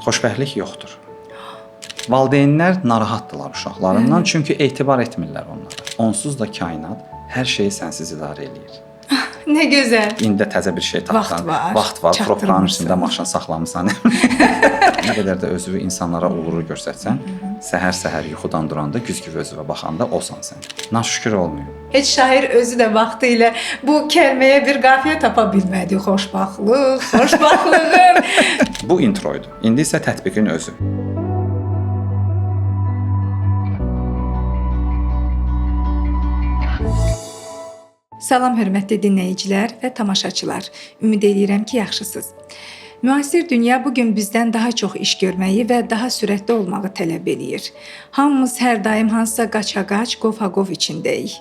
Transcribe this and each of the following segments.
xoşbəxtlik yoxdur. Valideynlər narahatdırlar uşaqlarından, çünki etibar etmirlər onlara. Onsuz da kainat hər şeyi sənsiz idarə eləyir. Nə gözəl. İndi təzə bir şey tapsan, vaxt var, propranın içində maşın saxlamısan. Nə qədər də özünü insanlara uğuru göstərsən, səhər-səhər yuxudan duranda güzgü özünə baxanda osan sən. Naşükür olmuyor. Heç şair özü də vaxtı ilə bu kəlməyə bir qafiyə tapa bilmədi. Xoşbaxtlıq, xoşbaxtlığın. Bu introydu. İndi isə tətbiqin özü. Salam hörmətli dinləyicilər və tamaşaçılar. Ümid edirəm ki, yaxşısınız. Müasir dünya bu gün bizdən daha çox iş görməyi və daha sürətli olmağı tələb eləyir. Hamımız hər daim hansısa qaça-qaç, qov-qov içindəyik.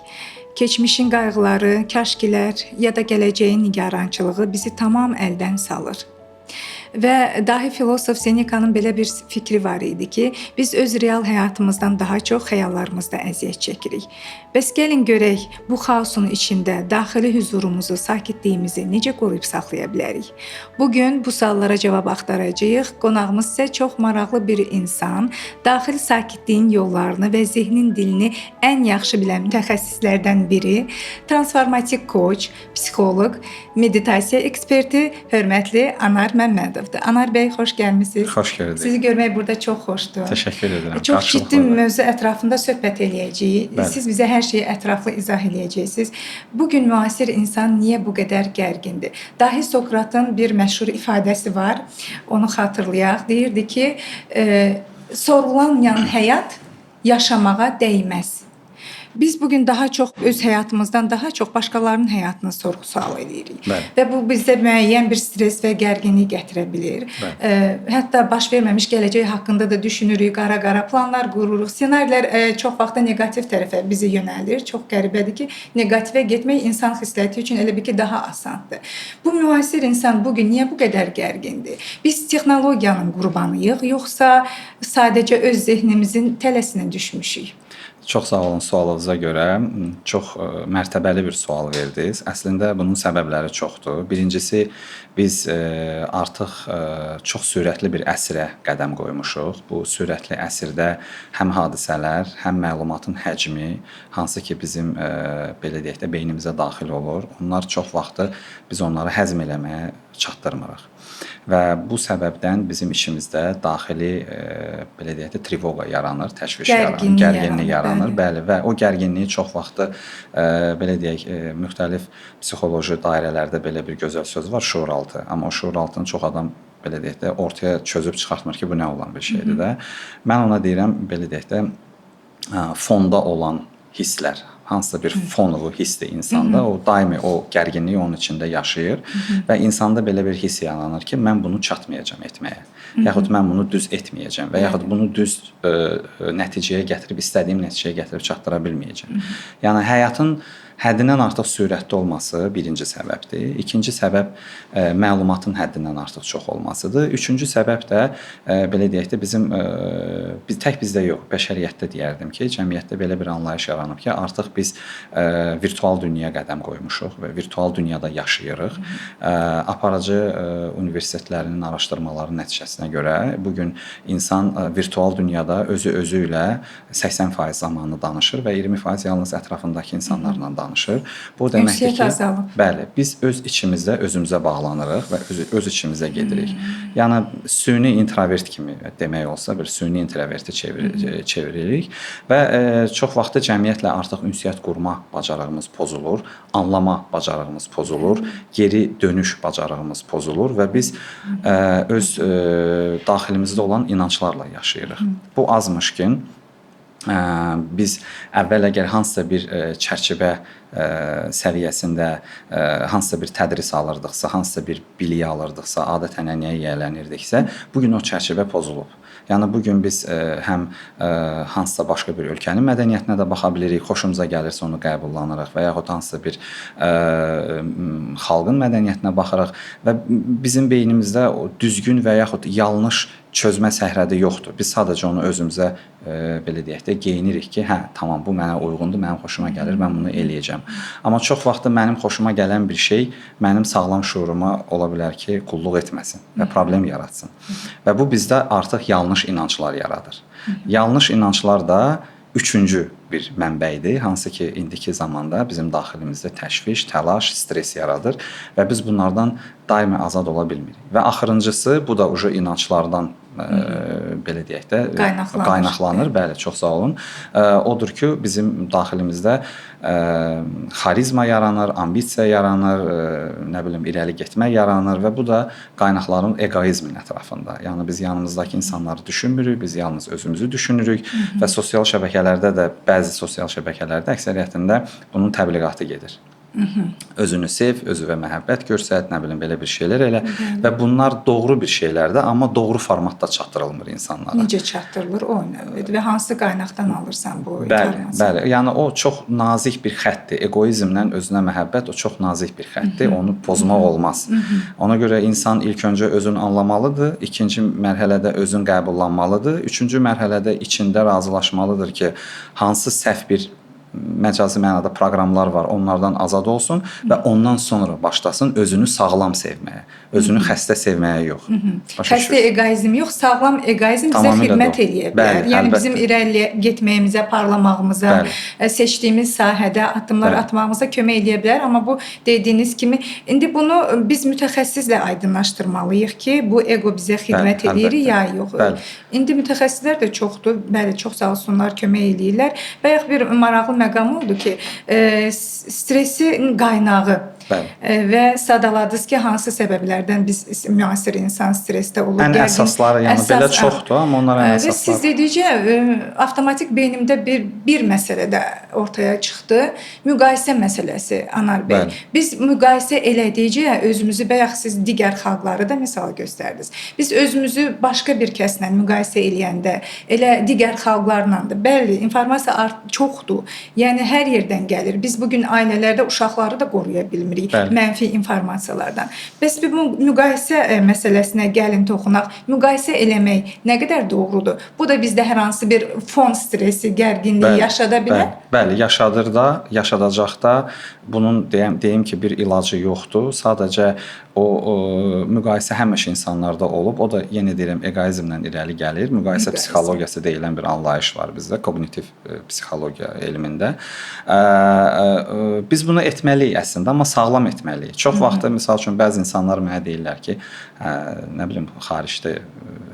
Keçmişin qayğıları, kaşkilər ya da gələcəyin nigarançılığı bizi tamam əldən salır. Və dahi filosof Senekanın belə bir fikri var idi ki, biz öz real həyatımızdan daha çox xəyallarımızda əziyyət çəkirik. Bəs gəlin görək, bu xaosun içində daxili huzurumuzu, sakitliyimizi necə qoruyub saxlaya bilərik? Bugün bu suallara cavab axtaracağıq. Qonağımız isə çox maraqlı bir insan, daxili sakitliyin yollarını və zehnin dilini ən yaxşı bilən mütəxəssislərdən biri, transformativ koç, psixoloq, meditasiya eksperti, hörmətli Anar Məmmədovdur. Anar bəy, xoş gəlmisiniz. Xoş gördük. Sizi görmək burada çox xoşdur. Təşəkkür edirəm. Çox ciddi mövzu ətrafında söhbət eləyəcəyik. Bəli. Siz bizə hər şeyi ətraflı izah eləyəcəksiniz. Bugün müasir insan niyə bu qədər gərgindir? Dahi Sokratın bir məşhur ifadəsi var. Onu xatırlayaq. Deyirdi ki, sorğulanmayan həyat yaşamağa dəyməz. Biz bugün daha çox öz həyatımızdan daha çox başqalarının həyatını sorğu-sual edirik. Bəli. Və bu bizdə müəyyən bir stres və gərginlik gətirə bilər. Hətta baş verməmiş gələcək haqqında da düşünürük, qara-qara planlar qururuq. Ssenarilər çox vaxt da neqativ tərəfə bizi yönəldir. Çox qəribədir ki, neqativə getmək insan xisləti üçün elə bir ki, daha asandır. Bu müasir insan bugün niyə bu qədər gərgindir? Biz texnologiyanın qurbanıyıq, yoxsa sadəcə öz zehnimizin tələsinə düşmüşük? Çox sağ olun sualınıza görə. Çox mərtəbəli bir sual verdiniz. Əslində bunun səbəbləri çoxdur. Birincisi, biz artıq çox sürətli bir əsrə qədəm qoymuşuq. Bu sürətli əsrdə həm hadisələr, həm məlumatın həcmi, hansı ki bizim belə deyək də beynimizə daxil olur. Onlar çox vaxtı biz onları həzm eləməyə çatdırmırıq. Və bu səbəbdən bizim işimizdə daxili belə deyək də trevoqa yaranır, təşviş yaranır, gərginlik yaranır. Bəli, və o gərginliyi çox vaxtı belə deyək müxtəlif psixoloji dairələrdə belə bir gözəl söz var, şuuraltı. Amma o şuuraltını çox adam belə deyək də ortaya çözüb çıxartmır ki, bu nə olan bir şeydir də. Mən ona deyirəm belə deyək də fonda olan hisslər. Hansısa bir fonovu hissdir insanda, o daimi o gərginliyi onun içində yaşayır və insanda belə bir hiss yaranır ki, mən bunu çatmayacağam etməyə, yaxud mən bunu düz etməyəcəm və yaxud bunu düz nəticəyə gətirib, istədiyim nəticəyə gətirib çatdıra bilməyəcəm. Yəni həyatın həddindən artıq sürətli olması birinci səbəbdir. İkinci səbəb məlumatın həddindən artıq çox olmasıdır. Üçüncü səbəb də belə deyək də bizim tək bizdə yox, bəşəriyyətdə deyərdim ki, cəmiyyətdə belə bir anlayış yaranıb ki, artıq biz virtual dünyaya qədəm qoymuşuq və virtual dünyada yaşayırıq. Aparıcı universitetlərinin araşdırmaları nəticəsinə görə bu gün insan virtual dünyada özü ilə 80% zamanını danışır və 20% yalnız ətrafındakı insanlarla danışır. Bu deməkdir ki, bəli, biz öz içimizdə özümüzə bağlanırıq və öz içimizə gedirik. Yəni süni introvert kimi demək olsa bir süni introverti çeviririk və çox vaxtı cəmiyyətlə artıq ünsiyyət qurma bacarığımız pozulur, anlama bacarığımız pozulur, geri dönüş bacarığımız pozulur və biz öz daxilimizdə olan inanclarla yaşayırıq. Bu azmış ki, biz əvvəl əgər hansısa bir çərçivə səviyyəsində hansısa bir tədris alırdıqsa, hansısa bir biliyi alırdıqsa, adət-ənənəyə yiyələnirdiksə, bugün o çərçivə pozulub. Yəni bugün biz həm hansısa başqa bir ölkənin mədəniyyətinə də baxa bilirik, xoşumuza gəlirsə onu qəbullanırıq və yaxud hansısa bir xalqın mədəniyyətinə baxırıq və bizim beynimizdə o düzgün və yaxud yanlış çözmə səhrədi yoxdur. Biz sadəcə onu özümüzə belə deyək də geyinirik ki, hə, tamam, bu mənə uyğundur, mənim xoşuma gəlir, mən bunu eləyəcəm. Amma çox vaxt mənim xoşuma gələn bir şey mənim sağlam şuuruma ola bilər ki, qulluq etməsin və problem yaratsın. Və bu bizdə artıq yanlış inanclar yaradır. Yanlış inanclar da üçüncü bir mənbəyidir, hansı ki, indiki zamanda bizim daxilimizdə təşviş, təlaş, stres yaradır və biz bunlardan daimi azad ola bilmirik. Və axırıncısı, bu da inanclardan belə deyək də qaynaqlanır. Bəli, çox sağ olun. Odur ki, bizim daxilimizdə xarizma yaranır, ambisiya yaranır, nə bilim, irəli getmək yaranır və bu da qaynaqların eqoizmin ətrafında. Yəni biz yanımızdakı insanları düşünmürük, biz yalnız özümüzü düşünürük və sosial şəbəkələrdə də, bəzi sosial şəbəkələrdə əksəriyyətində bunun təbliğatı gedir. Özünü sev, özünə məhəbbət göstər, nə bilim, belə bir şeylər elə və bunlar doğru bir şeylərdir, amma doğru formatda çatdırılmır insanlara. Necə çatdırılır o önəmlidir və hansı qaynaqdan alırsan bu informasiyanı? Bəli, yəni o çox nazik bir xəttdir. Eqoizmlə özünə məhəbbət o çox nazik bir xəttdir. Onu pozmaq olmaz. Ona görə insan ilk öncə özünü anlamalıdır, ikinci mərhələdə özün qəbullanmalıdır, üçüncü mərhələdə içində razılaşmalıdır ki, hansı səhv bir məcazi mənada proqramlar var, onlardan azad olsun və ondan sonra başlasın özünü sağlam sevməyə, özünü xəstə sevməyə yox. Xəstə eqoizm yox, sağlam eqoizm bizə xidmət eləyə bilər. Yəni bizim irəliyə getməyimizə, parlamağımıza, seçdiyimiz sahədə addımlar atmağımıza kömək eləyə bilər. Amma bu dediyiniz kimi, indi bunu biz mütəxəssislə aydınlaşdırmalıyıq ki, bu ego bizə xidmət eləyir ya yox. İndi mütəxəssislər də çoxdur, bəli, çox sağ olsunlar, kömək eləyirlər. Bayaq bir maraqlı məqam oldu ki, stresin qaynağı və sadaladınız ki, hansı səbəblərdən biz müasir insan stresdə olur. Ən əsasları, yəni belə çoxdur, amma onlar ən əsasları. Və siz dedikcə, avtomatik beynimdə bir məsələ də ortaya çıxdı. Müqayisə məsələsi, Anar bəy. Biz müqayisə elədikcə özümüzü, bayaq siz digər xalqları da misal göstərdiniz. Biz özümüzü başqa bir kəslə müqayisə eləyəndə, elə digər xalqlarla da, bəli, informasiya çoxdur. Yəni hər yerdən gəlir. Biz bugün ailələrdə uşaqları da qoruya bilmirik mənfi informasiyalardan. Bəs bu müqayisə məsələsinə gəlin toxunaq. Müqayisə eləmək nə qədər doğrudur? Bu da bizdə hər hansı bir fon stresi, gərginliyi yaşada bilər? Bəli, yaşadır da, yaşadacaq da. Bunun deyim ki, bir ilacı yoxdur. Sadəcə o müqayisə həmişə insanlarda olub. O da yenə deyirəm eqoizmlə irəli gəlir. Müqayisə psixologiyası deyilən bir anlayış var bizdə, kognitiv psixologiya elmində. Biz bunu etməliyik əslində, amma sağlam etməliyik. Çox vaxt misal üçün bəzi insanlar mənə deyirlər ki, nə bilim, xaricdə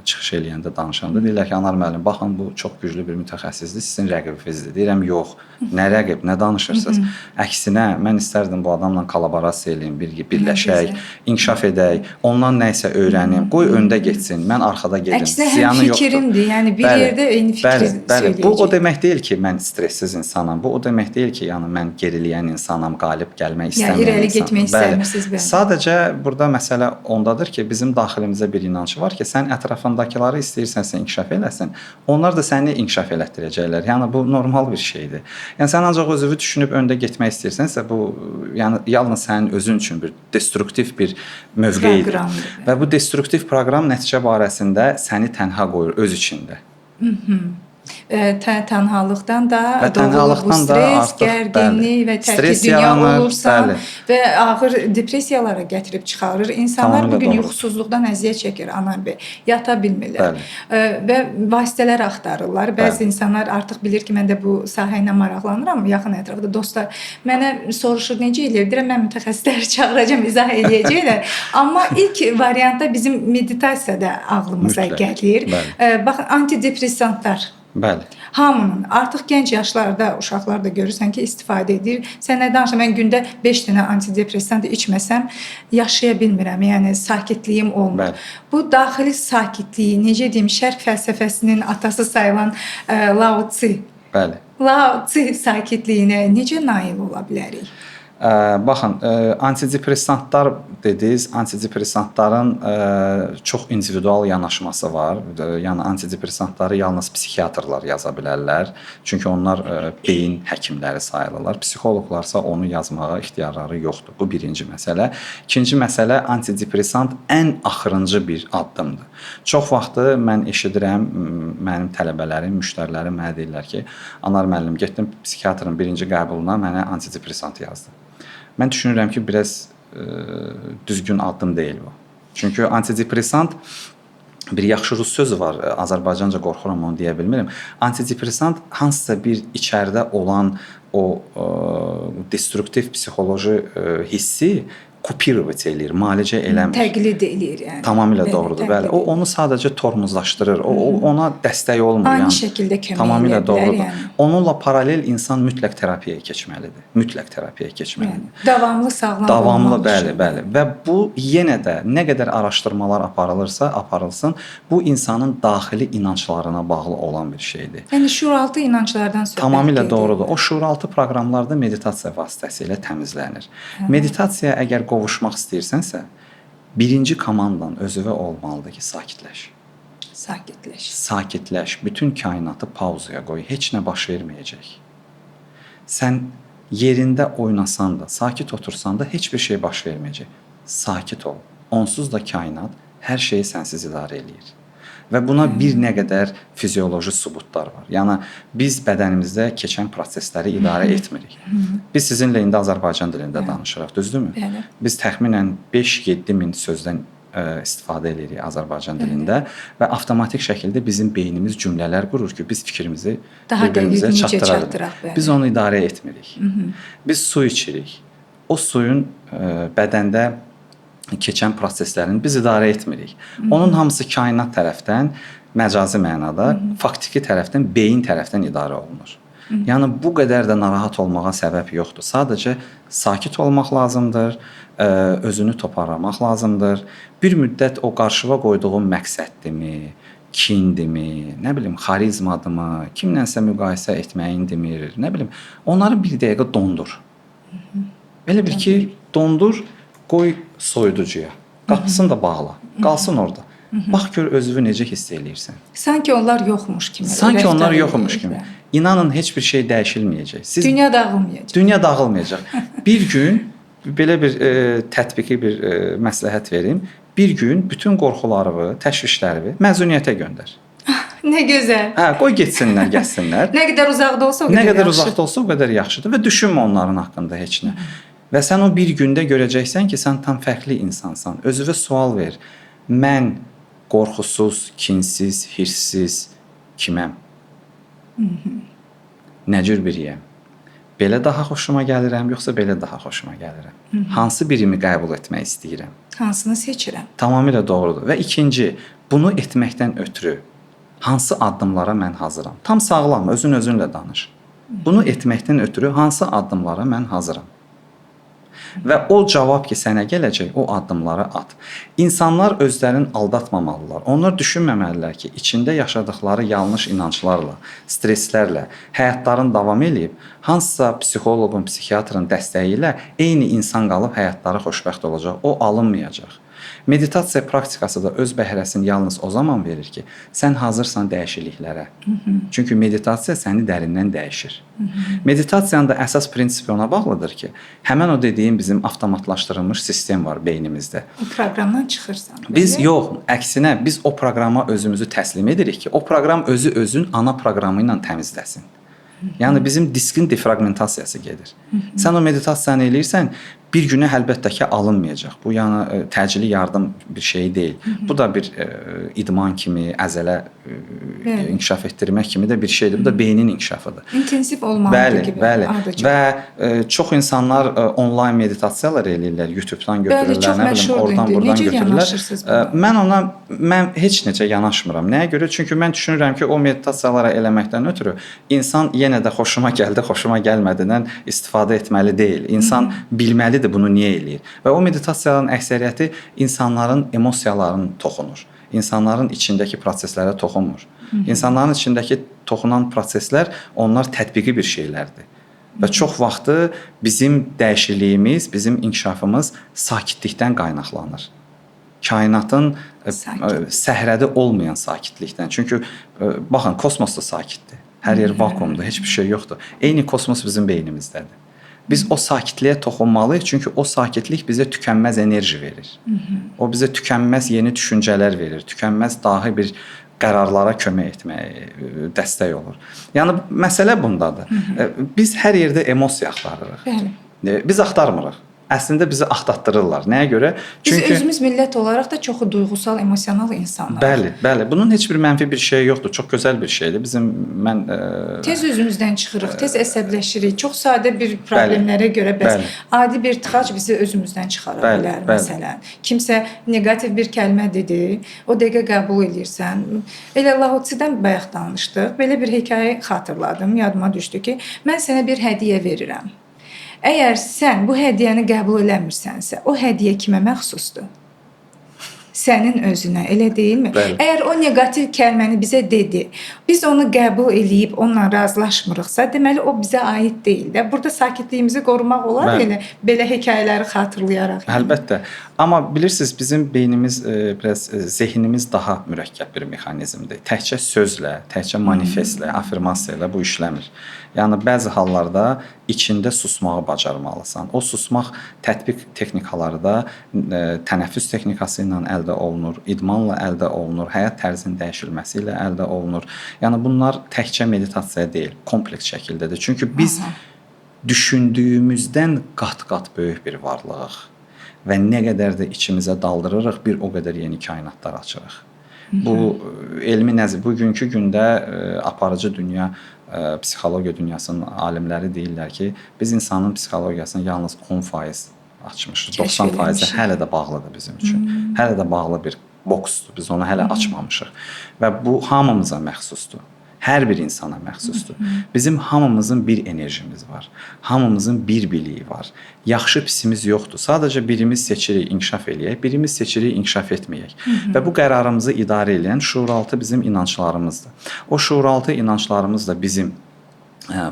çıxış eləyəndə, danışanda deyirlər ki, Anar müəllim, baxın, bu çox güclü bir mütəxəssisdir, sizin rəqibinizdir. Deyirəm, yox. Nə rəqib, nə danışırsınız? Əksinə, mən istərdim bu adamla kollaborasiya eləyim, birləşək, inkişaf edək, ondan nə isə öyrənim, qoy öndə getsin, mən arxada gedim. Əksinə həm fikrimdir, yəni bir yerdə eyni fikri söyləyəcək. Bu o demək deyil ki, mən stressiz insanam, bu o demək deyil ki, yəni mən geriləyən insanam, qalib gəlmək istəməyən insanam. İrəli getmək istəmirsiniz. Sadəcə burada məsələ ondadır ki, bizim daxilimizdə bir inancı var ki, sən ətrafındakiləri istəyirsənsə inkişaf eləsin, onlar da səni inkişaf elətdirəcəklər. Yəni bu normal bir şeydir. Yəni sən ancaq özünü düşünüb öndə getmək istəyirsənsə, bu yəni yalnız sənin özün üçün bir destruktiv bir mövqeyidir. Və bu destruktiv proqram nəticə barəsində səni tənha qoyur öz içində. Tənhalıqdan da doğulur bu stres, gərginlik və tərki dünya olursan və ağır depressiyalara gətirib çıxarır. İnsanlar bugün yuxusuzluqdan əziyyət çəkir, Anar bəy, yata bilmirlər və vasitələr axtarırlar. Bəzi insanlar artıq bilir ki, mən də bu sahə ilə maraqlanıram, yaxın ətrafda dostlar mənə soruşur, necə eləyir? Deyirəm, mən mütəxəssisləri çağıracam, izah eləyəcəklər. Amma ilk variantda bizim meditasiyada ağlımıza gəlir. Baxın, antidepressantlar. Bəli. Hamının, artıq gənc yaşlarda uşaqlar da görürsən ki, istifadə edir. Sən nə danışırsan, mən gündə 5 dənə antidepressant içməsəm yaşaya bilmirəm, yəni sakitliyim olmur. Bu daxili sakitliyi, necə deyim, şərq fəlsəfəsinin atası sayılan Lao Tzu. Bəli. Lao Tzu sakitliyinə necə nail ola bilərik? Baxın, antidepressantlar dediniz, antidepressantların çox individual yanaşması var. Yəni antidepressantları yalnız psixiatrlar yaza bilərlər. Çünki onlar beyin həkimləri sayılırlar. Psixoloqlarsa onu yazmağa ixtiyarları yoxdur. Bu birinci məsələ. İkinci məsələ, antidepressant ən axırıncı bir addımdır. Çox vaxtı mən eşidirəm, mənim tələbələrim, müştərilərim mənə deyirlər ki, Anar müəllim, getdim psixiatrın birinci qəbuluna mənə antidepressant yazdı. Mən düşünürəm ki, biraz düzgün addım deyil bu. Çünki antidepressant bir yaxşı rus sözü var. Azərbaycanca qorxuram onu deyə bilmirəm. Antidepressant hansısa bir içəridə olan o destruktiv psixoloji hissi kupировать eləyir, müalicə eləmir. Təqlid eləyir yəni. Tamamilə doğrudur. Bəli, o onu sadəcə tormozlaşdırır. O ona dəstək olmur. Ani yəni, şəkildə kömək tamamilə edə bilər, doğrudur. yəni. Onunla paralel insan mütləq terapiyaya keçməlidir. Mütləq terapiyaya keçməlidir. Yəni, davamlı sağlam Davamlı, olmaq bəli, üçün. bəli. Və bu yenə də nə qədər araşdırmalar aparılırsa, aparılsın, bu insanın daxili inanclarına bağlı olan bir şeydir. Yəni şuuraltı inanclardan söhbət Tamamilə gedir. doğrudur. O şuuraltı proqramlarda meditasiya vasitəsilə təmizlənir. Meditasiya əgər qovuşmaq istəyirsənsə, birinci komandan özünə olmalıdır ki, sakitləş. Sakitləş. Sakitləş, bütün kainatı pauzaya qoy, heç nə baş verməyəcək. Sən yerində oynasan da, sakit otursan da heç bir şey baş verməyəcək. Sakit ol. Onsuz da kainat hər şeyi sənsiz idarə eləyir. Və buna bir nə qədər fizioloji sübutlar var. Yəni biz bədənimizdə keçən prosesləri idarə etmirik. Biz sizinlə indi Azərbaycan dilində danışırıq, düzdürmü? Bəli. Biz təxminən 5-7 min sözdən istifadə edirik Azərbaycan dilində və avtomatik şəkildə bizim beynimiz cümlələr qurur ki, biz fikrimizi Daha bir-birimizə dəqiq necə çatdıra çatdıraq, bilərik. bəli. Biz onu idarə etmirik. Biz su içirik. O suyun bədəndə keçən proseslərini biz idarə etmirik. Onun hamısı kainat tərəfdən, məcazi mənada, faktiki tərəfdən, beyin tərəfdən idarə olunur. Yəni bu qədər də narahat olmağa səbəb yoxdur. Sadəcə sakit olmaq lazımdır, özünü toparlamaq lazımdır. Bir müddət o qarşıva qoyduğun məqsəddimi, kindimi, nə bilim, xarizmadımı, kimlənsə müqayisə etməyindimir, nə bilim, onları bir dəqiqə dondur. Elə bil ki, dondur, qoy soyuducuya. Qapısını da bağla. Qalsın orada. Bax gör özünü necə hiss eləyirsən. Sanki onlar yoxmuş kimi. Sanki rəftar onlar edir, yoxmuş kimi. bəli. İnanın heç bir şey dəyişilməyəcək. Siz Dünya dağılmayacaq. dünya dağılmayacaq. Bir gün belə bir tətbiqi bir məsləhət verim. Bir gün bütün qorxularını, təşvişlərimi məzuniyyətə göndər. Nə gözəl. Hə, qoy getsinlər, gəlsinlər. Nə qədər uzaqda olsa o qədər Nə qədər yaxşı. uzaqda olsa o qədər yaxşıdır və düşünmə onların haqqında heç nə. Və sən o bir gündə görəcəksən ki, sən tam fərqli insansan. Özünə sual ver. Mən qorxusuz, kinsiz, hirssiz kiməm? Nə cür biriyəm? Belə daha xoşuma gəlirəm, yoxsa belə daha xoşuma gəlirəm? Hansı birimi qəbul etmək istəyirəm? Hansını seçirəm? Tamamilə doğrudur. Və ikinci, bunu etməkdən ötürü hansı addımlara mən hazıram? Tam sağlam, özünlə danış. Bunu etməkdən ötürü hansı addımlara mən hazıram? Və o cavab ki, sənə gələcək, o addımları at. İnsanlar özlərini aldatmamalılar. Onlar düşünməməlidirlər ki, içində yaşadıkları yanlış inanclarla, stresslərlə həyatlarını davam eləyib, hansısa psixoloqun, psixiatrın dəstəyi ilə eyni insan qalıb həyatları xoşbəxt olacaq. O alınmayacaq. Meditasiya praktikası da öz bəhrəsini yalnız o zaman verir ki, sən hazırsan dəyişikliklərə. Çünki meditasiya səni dərindən dəyişir. Meditasiyanın da əsas prinsipi ona bağlıdır ki, həmin o dediyim bizim avtomatlaşdırılmış sistem var beynimizdə. O proqramdan çıxırsan. Biz belə. yox, əksinə biz o proqrama özümüzü təslim edirik ki, o proqram özün ana proqramı ilə təmizləsin. Yəni bizim diskin defragmentasiyası gedir. Sən o meditasiyanı eləyirsən, bir günə əlbəttə ki alınmayacaq. Bu yəni təcili yardım bir şey deyil. Bu da bir idman kimi, əzələ inkişaf etdirmək kimi də bir şeydir. Bu da beynin inkişafıdır. İntensiv olmalıdır gibi. Bəli. Adıcı. Və çox insanlar onlayn meditasiyalar eləyirlər, YouTube-dan Bəli, götürürlər, çox nə bilim, məşhurdur oradan indi. buradan Necə götürürlər. yanaşırsınız buna? Mən heç necə yanaşmıram. Nəyə görə? Çünki mən düşünürəm ki, o meditasiyaları eləməkdən ötürü insan yenə də xoşuma gəldi, xoşuma gəlmədindən istifadə etməli deyil. İnsan bilməlidir bunu niyə eləyir. Və o meditasiyaların əksəriyyəti insanların emosiyalarına toxunur. İnsanların içindəki proseslərə toxunmur. İnsanların içindəki toxunan proseslər onlar tətbiqi bir şeylərdir. Və çox vaxtı bizim dəyişikliyimiz, bizim inkişafımız sakitlikdən qaynaqlanır. Kainatın səhrədə olmayan sakitlikdən. Çünki baxın, kosmos da sakitdir. Hər yer vakuumdur, heç bir şey yoxdur. Eyni kosmos bizim beynimizdədir. Biz o sakitliyə toxunmalıyıq, çünki o sakitlik bizə tükənməz enerji verir. O bizə tükənməz yeni düşüncələr verir, tükənməz dahi bir qərarlara kömək etməyə dəstək olur. Yəni məsələ bundadır. Biz hər yerdə emosiya axtarırıq. Bəli. Biz axtarmırıq. Əslində bizi axtatdırırlar. Nəyə görə? Çünki biz özümüz millət olaraq da çox duyğusal, emosional insanlarıq. Bəli, bəli. Bunun heç bir mənfi bir şey yoxdur. Çox gözəl bir şeydir. Mən tez özümüzdən çıxırıq, tez əsəbləşirik. Çox sadə bir problemlərə görə bəs adi bir tıxac bizi özümüzdən çıxara bilər məsələn. Kimsə neqativ bir kəlmə dedi, o dəqiqə qəbul edirsən. Elə Laotsidən bayaq danışdıq. Belə bir hekayə xatırladım, yadıma düşdü ki, mən sənə bir hədiyyə verirəm. Əgər sən bu hədiyyəni qəbul eləmirsənsə, o hədiyyə kimə məxsusdur? Sənin özünə, elə deyilmi? Bəli. Əgər o neqativ kəlməni bizə dedi, biz onu qəbul eləyib onunla razılaşmırıqsa, deməli o bizə aid deyil də. Burada sakitliyimizi qorumaq olar elə belə hekayələri xatırlayaraq. Əlbəttə. Amma bilirsiniz, bizim beynimiz biraz zehnimiz daha mürəkkəb bir mexanizmdir. Təkcə sözlə, təkcə manifestlə, afirmasiya ilə bu işləmir. Yəni bəzi hallarda içində susmağı bacarmalısan. O susmaq tətbiq texnikaları da tənəffüs texnikası ilə əldə olunur, idmanla əldə olunur, həyat tərzinin dəyişilməsi ilə əldə olunur. Yəni bunlar təkcə meditasiya deyil, kompleks şəkildədir. Çünki biz düşündüyümüzdən qat-qat böyük bir varlığıq və nə qədər də içimizə daldırırıq, bir o qədər yeni kainatlar açırıq. Bu elmi nəzər bugünkü gündə aparıcı dünya psixologiya dünyasının alimləri deyirlər ki, biz insanın psixologiyasını yalnız 10% açmışıq. 90% hələ də bağlıdır bizim üçün. Hələ də bağlı bir boksdur. Biz onu hələ açmamışıq. Və bu hamımıza məxsusdur. Hər bir insana məxsusdur. Bizim hamımızın bir enerjimiz var. Hamımızın bir biliyi var. Yaxşı pisimiz yoxdur. Sadəcə birimiz seçirik inkişaf eləyək, birimiz seçirik inkişaf etməyək. Və bu qərarımızı idarə edən şuuraltı bizim inanclarımızdır. O şuuraltı inanclarımız da bizim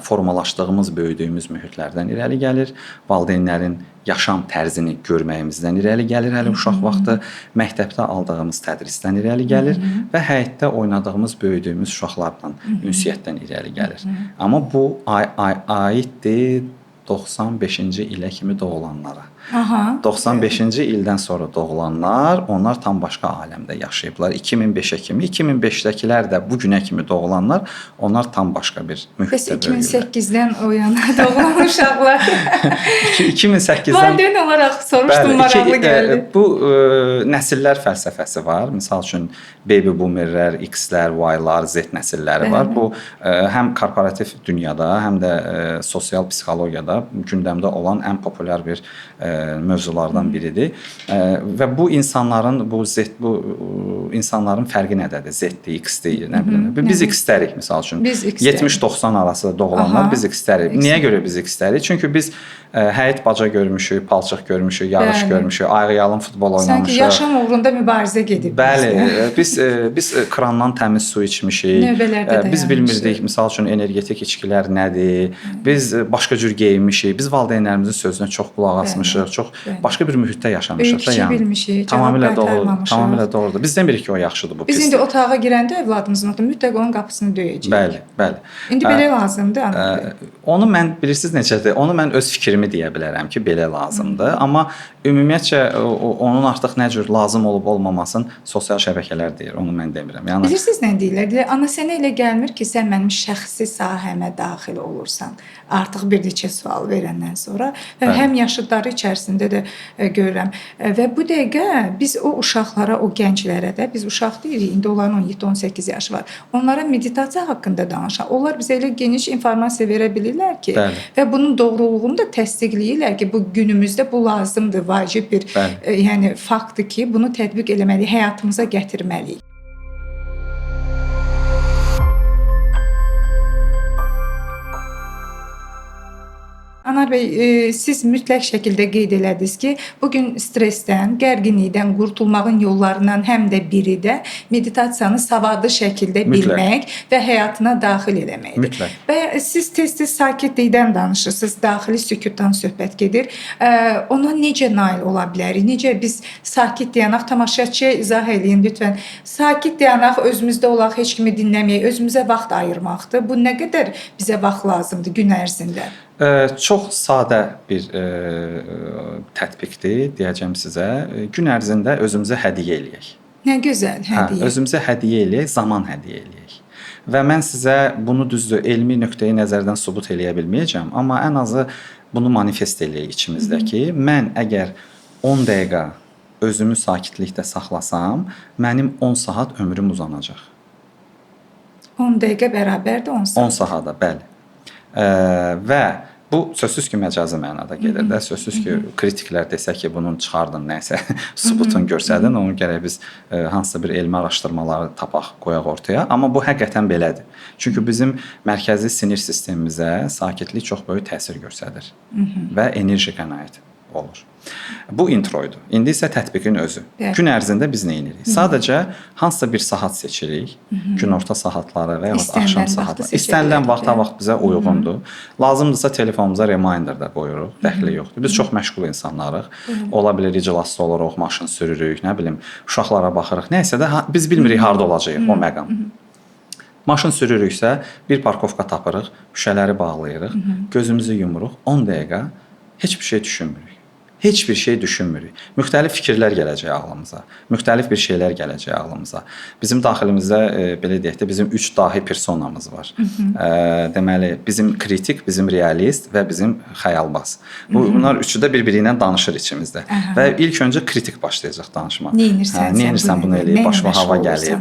formalaşdığımız, böyüdüyümüz mühitlərdən irəli gəlir. Valideynlərin yaşam tərzini görməyimizdən irəli gəlir. Hələ uşaq vaxtı məktəbdə aldığımız tədrisdən irəli gəlir və həyətdə oynadığımız, böyüdüyümüz uşaqlarla ünsiyyətdən irəli gəlir. Amma bu aiddir 95-ci ilə kimi doğulanlara. 95-ci ildən sonra doğulanlar, onlar tam başqa aləmdə yaşayıblar. 2005-ə kimi, 2005-dəkilər də bu günə kimi doğulanlar, onlar tam başqa bir mühitdə böyüyürlər. 2008-dən o yana doğulan uşaqlar. 2008-dən valideyn olaraq soruşdum, maraqlı gəldi. Bu nəsillər fəlsəfəsi var. Məsəl üçün baby boomerlər, X-lər, Y-lar, Z nəsilləri var. Bu həm korporativ dünyada, həm də sosial psixologiyada gündəmdə olan ən populyar bir mövzulardan biridir. Və bu insanların insanların fərqi nədədir? Z-dir, X-dir, nə bilim. Biz X-dərik məsəl üçün. 70-90 arası doğulanlar biz X-dərik. Niyə görə biz X-dərik? Çünki biz həyat baca görmüşük, palçıq görmüşük, yarış görmüşük, ayğıyalın futbol oynamışıq. Sanki yaşam uğrunda mübarizə gedib. Bəli, biz krandan təmiz su içmişik. Növbələrdə biz bilmirdik, məsəl üçün energetik içkilər nədir? Biz başqa cür geyinmişik. Biz valideynlərimizin sözünə çox qulaq asmışıq, çox başqa bir mühitdə yaşamışıq da, yəni. Bilmişik, tamamilə doğrudur. Tamamilə doğrudur. Biz demirik ki, o yaxşıdır, bu pisdir. Biz indi otağa girəndə övladımızın mütləq onun qapısını döyəcəyik. Bəli, bəli. İndi belə lazımdır. Onu mən bilirsiniz necədir? Onu mən öz fikrimi deyə bilərəm ki, belə lazımdır. Amma ümumiyyətcə onun artıq nə cür lazım olub olmamasını sosial şəbəkələr deyir. Onu mən demirəm. Yəni bilirsiniz nə deyirlər? Deyirlər, ana sənə elə gəlmir ki, sən mənim şəxsi sahəmə daxil olursan. Artıq bir neçə sual verəndən sonra və həm yaşıdları içərisində də görürəm. Və bu dəqiqə biz o uşaqlara, o gənclərə də, biz uşaq deyirik, indi onların 17-18 yaşı var. Onlara meditasiya haqqında danışan, onlar bizə elə geniş informasiya verə bilirlər ki, və bunun doğruluğunu da təsdiqləyirlər ki, bu günümüzdə bu lazımdır, vacib bir yəni faktdır ki, bunu tətbiq etməliyik, həyatımıza gətirməliyik. Anar bəy, siz mütləq şəkildə qeyd elədiniz ki, bu gün stressdən, gərginlikdən qurtulmağın yollarından həm də biri də meditasiyanı savadlı şəkildə bilmək və həyatına daxil eləməkdir. Mütləq. Və siz tez-tez sakitlikdən danışırsınız, daxili sükutdan söhbət gedir. Ona necə nail ola bilərik? Necə biz sakit dayanaq, tamaşaçıya izah eləyin lütfən. Sakit dayanaq, özümüzdə olaq, heç kimi dinləməyək, özümüzə vaxt ayırmaqdır. Bu nə qədər bizə vaxt lazımdır gün ərzində? Çox sadə bir tətbiqdir, deyəcəm sizə. Gün ərzində özümüzə hədiyyə eləyək. Nə gözəl hədiyyə. Özümüzə hədiyyə eləyək, zaman hədiyyə eləyək. Və mən sizə bunu düzdür, elmi nöqteyi nəzərdən sübut eləyə bilməyəcəm, amma ən azı bunu manifest eləyək içimizdəki. Mən əgər 10 dəqiqə özümü sakitlikdə saxlasam, mənim 10 saat ömrüm uzanacaq. 10 dəqiqə bərabərdir 10 saat. 10 sahada, bəli. Və bu sözsüz ki, məcazi mənada gedir də. Sözsüz ki, kritiklər desə ki, bunun çıxardın, nəsə sübutun göstərdin, onu gərək biz hansısa bir elmi araşdırmaları tapaq, qoyaq ortaya. Amma bu həqiqətən belədir. Çünki bizim mərkəzi sinir sistemimizə sakitlik çox böyük təsir göstərir və enerji qənaət olur. Bu introydu. İndi isə tətbiqin özü. Gün ərzində biz nə edirik? Sadəcə hansısa bir saat seçirik. Günorta saatları və ya axşam saatları. İstənilən vaxt bizə uyğundur. Lazımdırsa telefonumuza reminder də qoyuruq. Dəxli yoxdur. Biz çox məşğul insanlarıq. Ola bilər iclasda oluruq, maşın sürürük, nə bilim, uşaqlara baxırıq. Nəysə də biz bilmirik harda olacağıq o məqam. Maşın sürürüksə bir parkovka tapırıq, şüşələri bağlayırıq, gözümüzü yumuruq, 10 dəqiqə heç bir şey düşünmürük. Heç bir şey düşünmürük. Müxtəlif fikirlər gələcək ağlımıza. Müxtəlif bir şeylər gələcək ağlımıza. Bizim daxilimizdə belə deyək də bizim 3 dahi personamız var. Deməli, bizim kritik, bizim realist və bizim xəyalbaz. Bunlar üçü də bir-biri ilə danışır içimizdə. Və ilk öncə kritik başlayacaq danışma. Neynirsən bunu eləyib, başıma hava gəlib.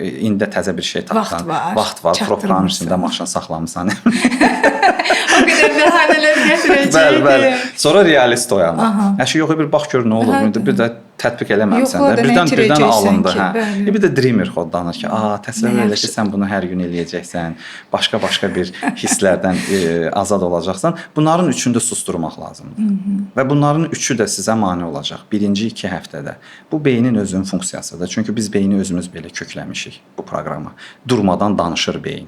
İndi təzə bir şey tapsan. Vaxt var. Proqramın içində maşın saxlamısan. O qədər bəhanələr gətirəcək. Bəli. Sonra realist oyanır. Əşi yox, bir bax gör nə olur. Bir də tətbiq eləməmsən də. Birdən alındı. Bir də dreamer xodlanır ki, təsəvvür elə ki, sən bunu hər gün eləyəcəksən, başqa bir hisslərdən azad olacaqsan. Bunların üçünü də susturmaq lazımdır. Və bunların üçü də sizə mane olacaq. Birinci 2 həftədə. Bu beynin özünün funksiyasıdır. Çünki biz beyni özümüz belə kökləmişik bu proqrama. Durmadan danışır beyin.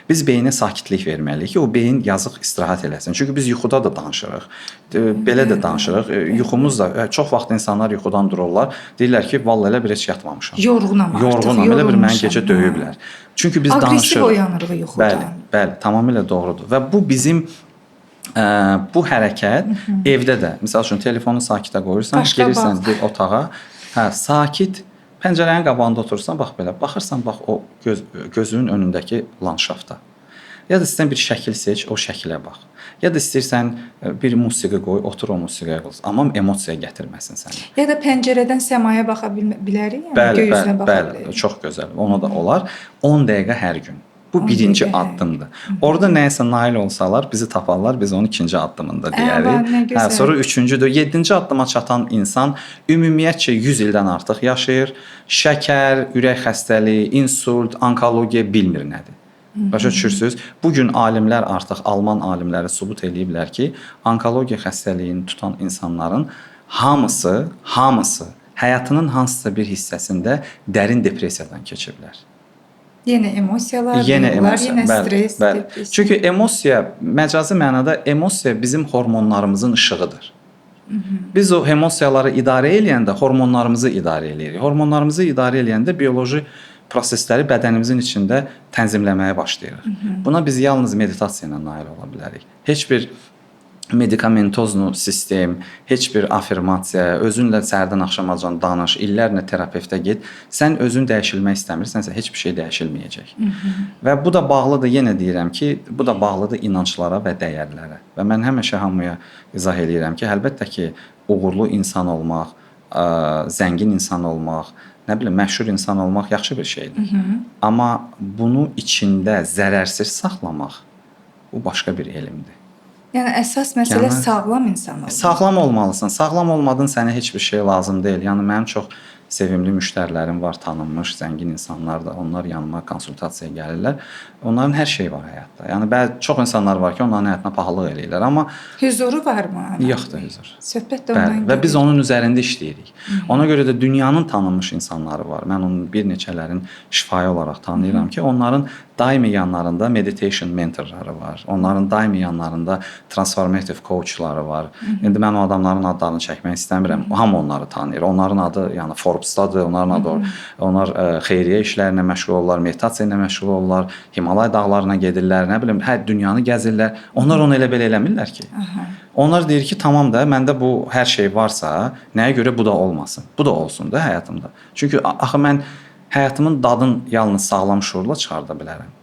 Biz beyinə sakitlik verməliyik ki, o beyin yazıq istirahət eləsin. Çünki biz yuxuda da danışırıq. Belə də danışırıq. Yuxumuz da çox vaxt insanlar yuxudan dururlar. Deyirlər ki, vallahi elə bir heç yatmamışam. Yorğunam. Elə bir məni gecə döyüblər. Çünki biz danışırıq. Aqressiv oyanırıq yuxudan. Bəli, tamamilə doğrudur. Və bu bizim bu hərəkət evdə də, məsəl üçün telefonu sakitə qoyursan, girirsən bir otağa, sakit pəncərənin qabağında oturursan, bax belə, baxırsan bax o gözünün önündəki landşafta. Ya da istəyirsən bir şəkil seç, o şəkilə bax. Ya da istəyirsən bir musiqi qoy, otur o musiqiyə qıl. Amma emosiya gətirməsin səni. Ya da pəncərədən səmaya baxa bilərik, yəni göy üzünə baxa bilərik. Bəli, çox gözəl. Onu da olar. 10 dəqiqə hər gün. Bu birinci addımdır. Orada nəyəsə nail olsalar, bizi taparlar, biz onu ikinci addımında deyərik. Sonra üçüncüdür. 7-ci addıma çatan insan ümumiyyətcə 100 ildən artıq yaşayır. Şəkər, ürək xəstəliyi, insult, onkologiya bilmir nədir. Başa düşürsüz? Bugün alimlər artıq, Alman alimləri sübut eləyiblər ki, onkologiya xəstəliyini tutan insanların hamısı həyatının hansısa bir hissəsində dərin depressiyadan keçiblər. Yenə emosiyalar, yenə stres, depressiya. Çünki emosiya, məcazi mənada emosiya bizim hormonlarımızın işığıdır. Biz o emosiyaları idarə eləyəndə hormonlarımızı idarə eləyirik. Hormonlarımızı idarə eləyəndə bioloji prosesləri bədənimizin içində tənzimləməyə başlayırıq. Buna biz yalnız meditasiya ilə nail ola bilərik. Heç bir medikamentozlu sistem, heç bir afirmasiya, özünlə səhərdən axşamacan danış, illərlə terapevtə get. Sən özün dəyişilmək istəmirsənsə, heç bir şey dəyişilməyəcək. Və bu da bağlıdır, yenə deyirəm ki, bu da bağlıdır inanclara və dəyərlərə. Və mən həmişə hamıya izah eləyirəm ki, əlbəttə ki, uğurlu insan olmaq, zəngin insan olmaq, nə bilim, məşhur insan olmaq yaxşı bir şeydir. Amma bunu içində zərərsiz saxlamaq, bu başqa bir elmdir. Yəni əsas məsələ sağlam insan olmaq. Sağlam olmalısan. Sağlam olmadın sənə heç bir şey lazım deyil. Yəni mənim çox sevimli müştərilərim var, tanınmış, zəngin insanlar da. Onlar yanıma konsultasiyaya gəlirlər. Onların hər şeyi var həyatda. Yəni çox insanlar var ki, onların həyatına pahalılıq eləyirlər, amma Huzuru varmı? yoxdur huzur. Söhbət də ondan Bəli, gedir. və biz onun üzərində işləyirik. Ona görə də dünyanın tanınmış insanları var. Mən onun bir neçələrin şifahi olaraq tanıyıram ki, onların daimi yanlarında meditation mentorları var. Onların daimi yanlarında transformative coachları var. İndi mən o adamların adlarını çəkmək istəmirəm. Hamı onları tanıyır. Onların adı yəni Forbes-dadır. Onların adı onlar xeyriyyə işlərinə məşğul olurlar, meditasiya ilə məşğul olurlar, Himalay dağlarına gedirlər, nə bilim, hər dünyanı gəzirlər. Onlar onu elə belə eləmirlər ki. Onlar deyir ki, tamam da məndə bu hər şey varsa, nəyə görə bu da olmasın? Bu da olsun da həyatımda. Çünki axı mən həyatımın dadını yalnız sağlam şuurla çıxarda bilərəm.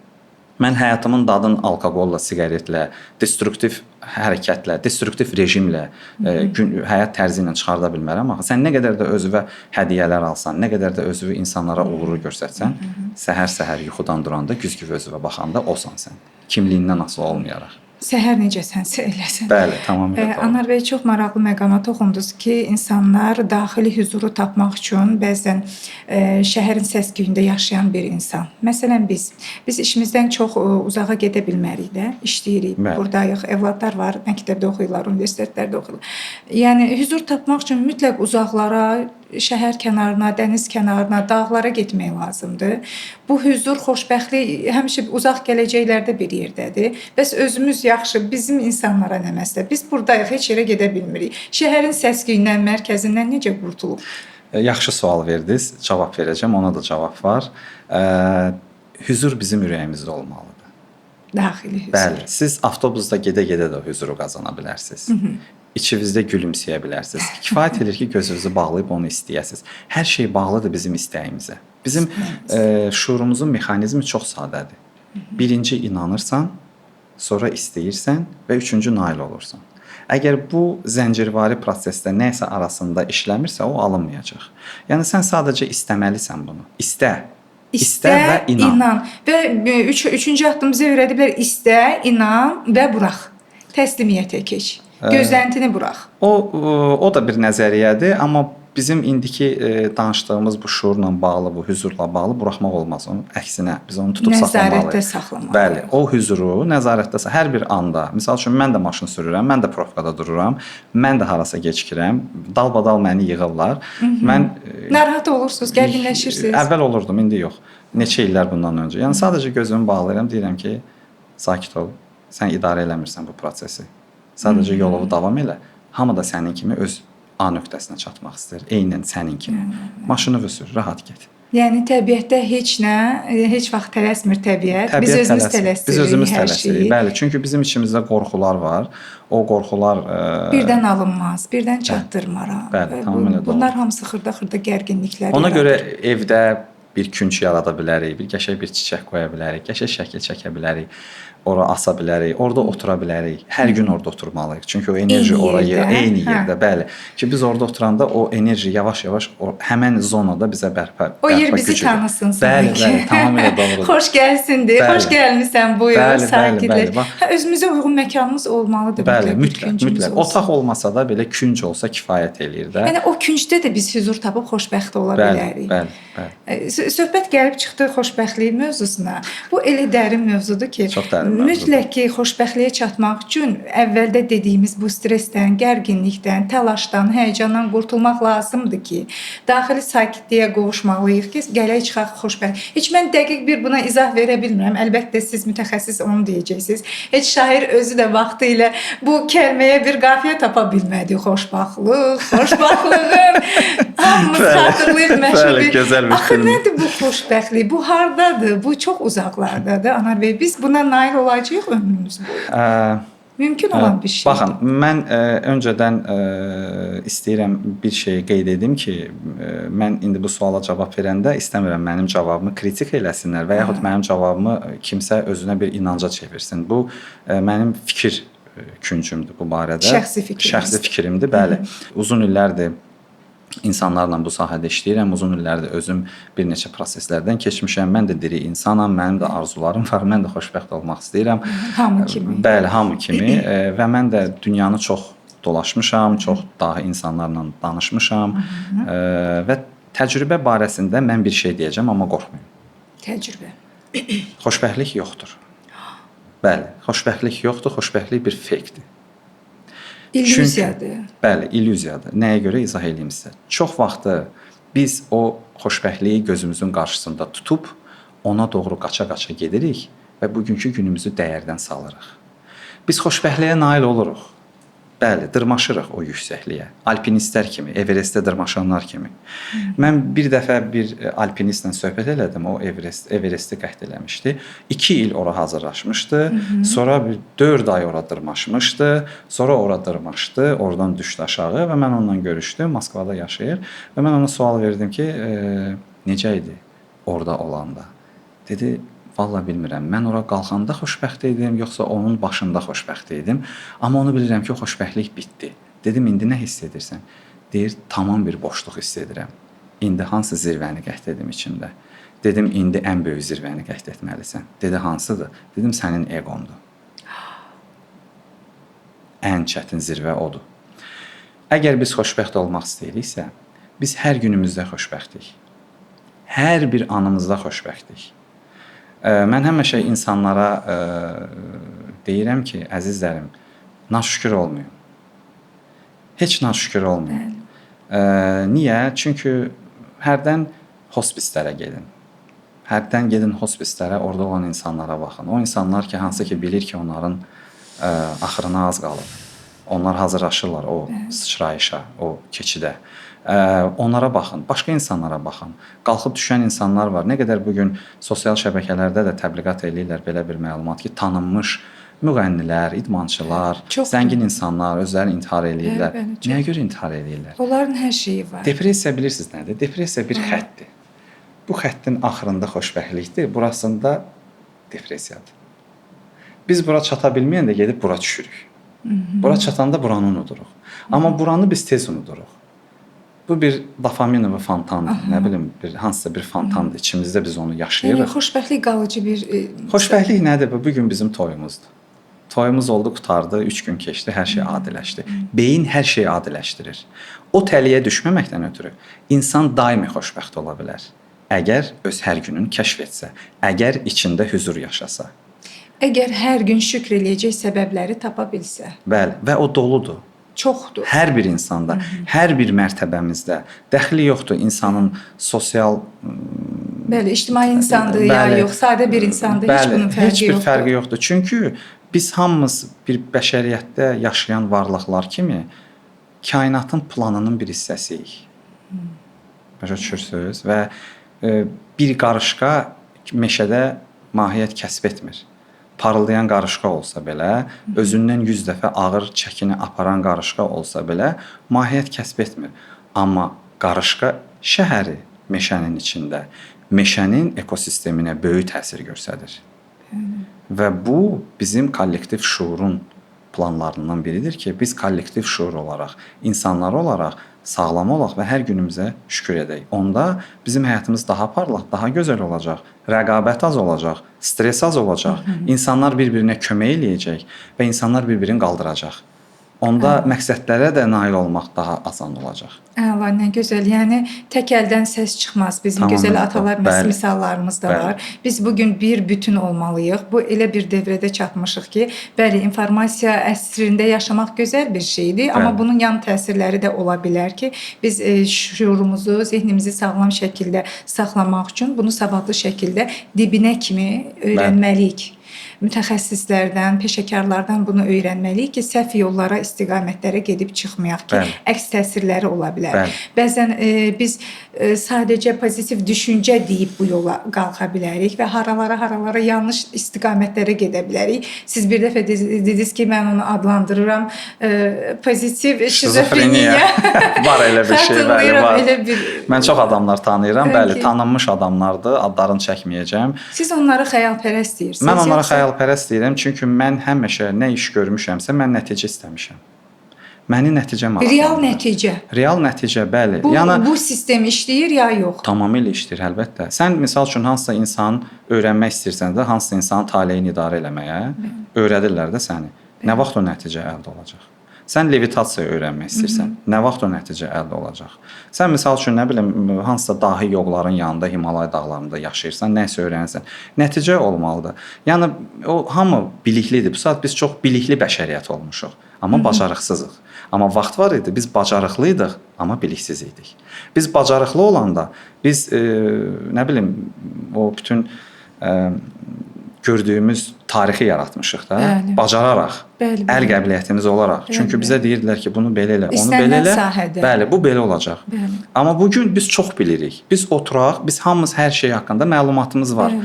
Mən həyatımın dadını alkoqolla, siqaretlə, destruktiv hərəkətlə, destruktiv rejimlə, həyat tərzi ilə çıxarda bilmərəm. Axı sən nə qədər də özünə hədiyyələr alsan, nə qədər də özünü insanlara uğuru göstərsən, səhər-səhər yuxudan duranda, güzgü özünə baxanda osan sən. Kimliyindən asılı olmayaraq. Səhər necəsənsə eləsən. Bəli, tamamilə doğru. Anar bəy, çox maraqlı məqama toxundunuz ki, insanlar daxili huzuru tapmaq üçün bəzən şəhərin səs-küyündə yaşayan bir insan. Məsələn biz işimizdən çox uzağa gedə bilmərik də, işləyirik, burdayıq, evladlar var, məktəbdə oxuyurlar, universitetlərdə oxuyurlar. Yəni huzur tapmaq üçün mütləq uzaqlara, şəhər kənarına, dəniz kənarına, dağlara getmək lazımdır. Bu huzur, xoşbəxtlik həmişə uzaq gələcəklərdə bir yerdədir. Bəs özümüz yaxşı, bizim insanlara nə məsələ? Biz burdayıq, heç yerə gedə bilmirik. Şəhərin səs-küyündən, mərkəzindən necə qurtulub? Yaxşı sual verdiniz, cavab verəcəm, ona da cavab var. Huzur bizim ürəyimizdə olmalıdır. Daxili huzur. Bəli, siz avtobusda gedə-gedə də huzuru qazana bilərsiniz. İçinizdə gülümsəyə bilərsiniz. Kifayət edir ki, gözünüzü bağlayıb onu istəyəsiniz. Hər şey bağlıdır bizim istəyimizə. Bizim şuurumuzun mexanizmi çox sadədir. Birinci inanırsan, sonra istəyirsən və üçüncü nail olursan. Əgər bu zəncirvari prosesdə nəsə arasında işləmirsə, o alınmayacaq. Yəni sən sadəcə istəməlisən bunu. İstə və inan. Və üçüncü addımımızı öyrədiblər. İstə, inan və burax. Təslimiyyətə keç. Gözləntini burax. O da bir nəzəriyyədir, amma bizim indiki danışdığımız bu şuurla bağlı, bu huzurla bağlı buraxmaq olmaz. Onun əksinə biz onu tutub saxlamalıyıq. Nəzarətdə saxlamalıyıq. Bəli, o huzuru nəzarətdə hər bir anda. Məsəl üçün mən də maşın sürürəm, mən də profkada dururam, mən də harasa gecikirəm, dalbadal məni yığırlar. Mən narahat olursunuz, gərginləşirsiniz. Əvvəl olurdum, indi yox. Neçə illər bundan öncə. Yəni sadəcə gözümü bağlayıram, deyirəm ki, sakit ol. Sən idarə eləmirsən bu prosesi. Sadəcə yolunu davam elə. Hamı da sənin kimi öz A nöqtəsinə çatmaq istəyir. Eynən sənin kimi. Maşını sür, rahat get. Yəni təbiətdə heç vaxt tələsmir təbiət. Biz özümüz tələsdirik. Biz özümüz tələsdirik. Bəli, çünki bizim içimizdə qorxular var. O qorxular birdən alınmaz, birdən çatdırmaram. Bəli, tamamilə doğru. Bunlar hamısı xırda-xırda gərginliklər. Ona görə evdə bir künc yarada bilərik, bir qəşəng bir çiçək qoya bilərik, qəşəng şəkil çəkə bilərik. Ora asa bilərik, orada otura bilərik. Hər gün orada oturmalıyıq. Çünki o enerji oraya eyni yerdə, bəli. Ki biz orada oturanda o enerji yavaş-yavaş həmin zonada bizə bərpa o yer bizi tanısın. Bəli, tamamilə doğrudur. Xoş gəlsindir. Xoş gəlmisən buyur, sakitləş. Özümüzə uyğun məkanımız olmalıdır. Bəli, mütləq. Otaq olmasa da belə künc olsa kifayət eləyir də. Yəni o küncdə də biz huzur tapıb xoşbəxt ola bilərik. Bəli. Söhbət gəlib çıxdı xoşbəxtlik mövzusuna. Bu elə dərin mövzudur ki, mütləq ki, xoşbəxtliyə çatmaq üçün əvvəldə dediyimiz bu stressdən, gərginlikdən, təlaşdan, həyəcandan qurtulmaq lazımdır ki, daxili sakitliyə qovuşmalıyıq ki, gələk çıxaq xoşbəxt. Heç mən dəqiq bir buna izah verə bilmirəm. Əlbəttə siz mütəxəssis onu deyəcəksiniz. Heç şair özü də vaxtı ilə bu kəlməyə bir qafiyə tapa bilmədi. Xoşbəxtlik, xoşbəxtliyin hamımız xatırlayır məşhur bir. Axı nədir bu xoşbəxtlik? Bu hardadır? Bu çox uzaqlardadır. Anar bəy, biz buna nail olacağıq ömrümüz boyu. Mümkün olan bir şey. Baxın, mən öncədən istəyirəm bir şey qeyd edim ki, mən indi bu suala cavab verəndə istəmirəm mənim cavabımı kritik eləsinlər və yaxud mənim cavabımı kimsə özünə bir inanca çevirsin. Bu mənim fikir küncümdür bu barədə. Şəxsi fikrimdir, bəli. Uzun illərdir insanlarla bu sahədə işləyirəm. Uzun illərdir özüm bir neçə proseslərdən keçmişəm. Mən də diri insanam, mənim də arzularım var. Mən də xoşbəxt olmaq istəyirəm. Hamı kimi. Bəli, hamı kimi və mən də dünyanı çox dolaşmışam, çox dahi insanlarla danışmışam və Təcrübə barəsində mən bir şey deyəcəm, amma qorxmayın. Təcrübə. Xoşbəxtlik yoxdur. Bəli, xoşbəxtlik yoxdur, xoşbəxtlik bir fakedir. İllüziyadır. Bəli, illüziyadır. Nəyə görə izah edeyim sizə? Çox vaxtı biz o xoşbəxtliyi gözümüzün qarşısında tutub ona doğru qaça-qaça gedirik və bugünkü günümüzü dəyərdən salırıq. Biz xoşbəxtliyə nail oluruq. Bəli, dırmaşırıq o yüksəkliyə. Alpinistlər kimi, Everestə dırmaşanlar kimi. Mən bir dəfə bir alpinistlə söhbət elədim. O Everesti qət eləmişdi. 2 il ora hazırlaşmışdı. Sonra bir 4 ay ora dırmaşmışdı. Sonra ora dırmaşdı, oradan düşdü aşağı və mən onunla görüşdüm. Moskvada yaşayır və mən ona sual verdim ki, necə idi orada olanda? Dedi, vallahi bilmirəm. Mən ora qalxanda xoşbəxt idim, yoxsa onun başında xoşbəxt idim. Amma onu bilirəm ki, o xoşbəxtlik bitdi. Dedim, indi nə hiss edirsən? Deyir, tamam bir boşluq hiss edirəm. İndi hansı zirvəni qət edim içimdə? Dedim, indi ən böyük zirvəni qət etməlisən. Dedi, hansıdır? Dedim, sənin eqondur. Ən çətin zirvə odur. Əgər biz xoşbəxt olmaq istəyiriksə, biz hər günümüzdə xoşbəxtik. Hər bir anımızda xoşbəxtik. Mən həmişə insanlara deyirəm ki, əzizlərim, naşükür olmayın. Heç naşükür olmayın. Niyə? Çünki hərdən hospislərə gedin. Hərdən gedin hospislərə, orada olan insanlara baxın. O insanlar ki, hansı ki bilir ki, onların axırına az qalıb. Onlar hazırlaşırlar o sıçrayışa, o keçidə. Onlara baxın, başqa insanlara baxın. Qalxıb düşən insanlar var. Nə qədər bugün sosial şəbəkələrdə də təbliğat eləyirlər belə bir məlumat ki, tanınmış müğənnilər, idmançılar, zəngin insanlar özlərini intihar eləyirlər. Nəyə görə intihar eləyirlər? Onların hər şeyi var. Depressiya bilirsiniz nədir? Depressiya bir xəttdir. Bu xəttin axırında xoşbəxtlikdir, burasında depressiyadır. Biz bura çata bilməyəndə gedib bura düşürük. Bura çatanda buranı unuduruq. Amma buranı biz tez unuduruq. Bu bir dopamin fontandır. Nə bilim, hansısa bir fontandır. İçimizdə biz onu yaşayırıq. Yəni xoşbəxtlik qalıcı bir Xoşbəxtlik nədir? Bu gün bizim toyumuzdur. Toyumuz oldu, qurtardı, 3 gün keçdi, hər şey adiləşdi. Beyin hər şeyi adiləşdirir. O təliyə düşməməkdən ötürü insan daimi xoşbəxt ola bilər. Əgər öz hər gününü kəşf etsə, əgər içində huzur yaşasa. Əgər hər gün şükr eləyəcək səbəbləri tapa bilsə. Bəli, və o doludur. Çoxdur. Hər bir insanda, hər bir mərtəbəmizdə dəxli yoxdur insanın sosial Bəli, ictimai insandır ya yox, sadə bir insandır, heç bunun fərqi yoxdur. Heç bir fərqi yoxdur. Çünki biz hamımız bir bəşəriyyətdə yaşayan varlıqlar kimi kainatın planının bir hissəsiyik. Başa düşürsüz? Və bir qarışqa meşədə mahiyyət kəsb etmir. Parıldayan qarışqa olsa belə, özündən 100 dəfə ağır çəkini aparan qarışqa olsa belə mahiyyət kəsb etmir. Amma qarışqa şəhəri meşənin içində, meşənin ekosisteminə böyük təsir göstərir. Və bu bizim kollektiv şuurun planlarından biridir ki, biz kollektiv şuur olaraq, insanlar olaraq sağlam olaq və hər günümüzə şükür edək. Onda bizim həyatımız daha parlaq, daha gözəl olacaq, rəqabət az olacaq, stres az olacaq, insanlar bir-birinə kömək eləyəcək və insanlar bir-birini qaldıracaq. Onda məqsədlərə də nail olmaq daha asan olacaq. Əla, nə gözəl. Yəni tək əldən səs çıxmaz. Bizim gözəl atalar misallarımız da var. Biz bu gün bir bütün olmalıyıq. Bu elə bir dövrədə çatmışıq ki, bəli, informasiya əsrində yaşamaq gözəl bir şeydir, amma bunun yan təsirləri də ola bilər ki, biz şuurumuzu, zehnimizi sağlam şəkildə saxlamaq üçün bunu savadlı şəkildə dibinə kimi öyrənməliyik. Mütəxəssislərdən, peşəkarlardan bunu öyrənməliyik ki, səhv yollara, istiqamətlərə gedib çıxmayaq ki, əks təsirləri ola bilər. Bəzən biz sadəcə pozitiv düşüncə deyib bu yola qalxa bilərik və haralara yanlış istiqamətlərə gedə bilərik. Siz bir dəfə dediniz ki, mən onu adlandırıram pozitiv şizofreniya. Var elə bir şey, bəli, var. Mən çox adamlar tanıyıram, bəli, tanınmış adamlardır, adlarını çəkməyəcəm. Siz onları xəyalpərəst deyirsiniz. Mən onlara xəyalpərəst deyirəm, çünki mən həmişə nə iş görmüşəmsə, mən nəticə istəmişəm. Məni nəticə maraqlandırır. Real nəticə. Real nəticə, bəli. Bu sistem işləyir ya yox? Tamamilə işləyir, əlbəttə. Sən misal üçün hansısa insan öyrənmək istəyirsən də, hansısa insanın taleyini idarə eləməyə öyrədirlər də səni. Nə vaxt o nəticə əldə olacaq? Sən levitasiya öyrənmək istəyirsən. Nə vaxt o nəticə əldə olacaq? Sən misal üçün nə bilim hansısa dahi yoğların yanında, Himalay dağlarında yaşayırsan, nəsə öyrənirsən. Nəticə olmalıdır. Yəni o hamı biliklidir. Bu saat biz çox bilikli bəşəriyyət olmuşuq, amma bacarıqsızıq. Amma vaxt var idi, biz bacarıqlıydıq, amma biliksiz idik. Biz bacarıqlı olanda biz nə bilim o bütün gördüyümüz tarixi yaratmışıq da, bacararaq, əl qabiliyyətimiz olaraq. Çünki bizə deyirdilər ki, bunu belə elə, onu belə elə. Bəli, bu belə olacaq. Amma bu gün biz çox bilirik. Biz oturaq, biz hamımız hər şey haqqında məlumatımız var.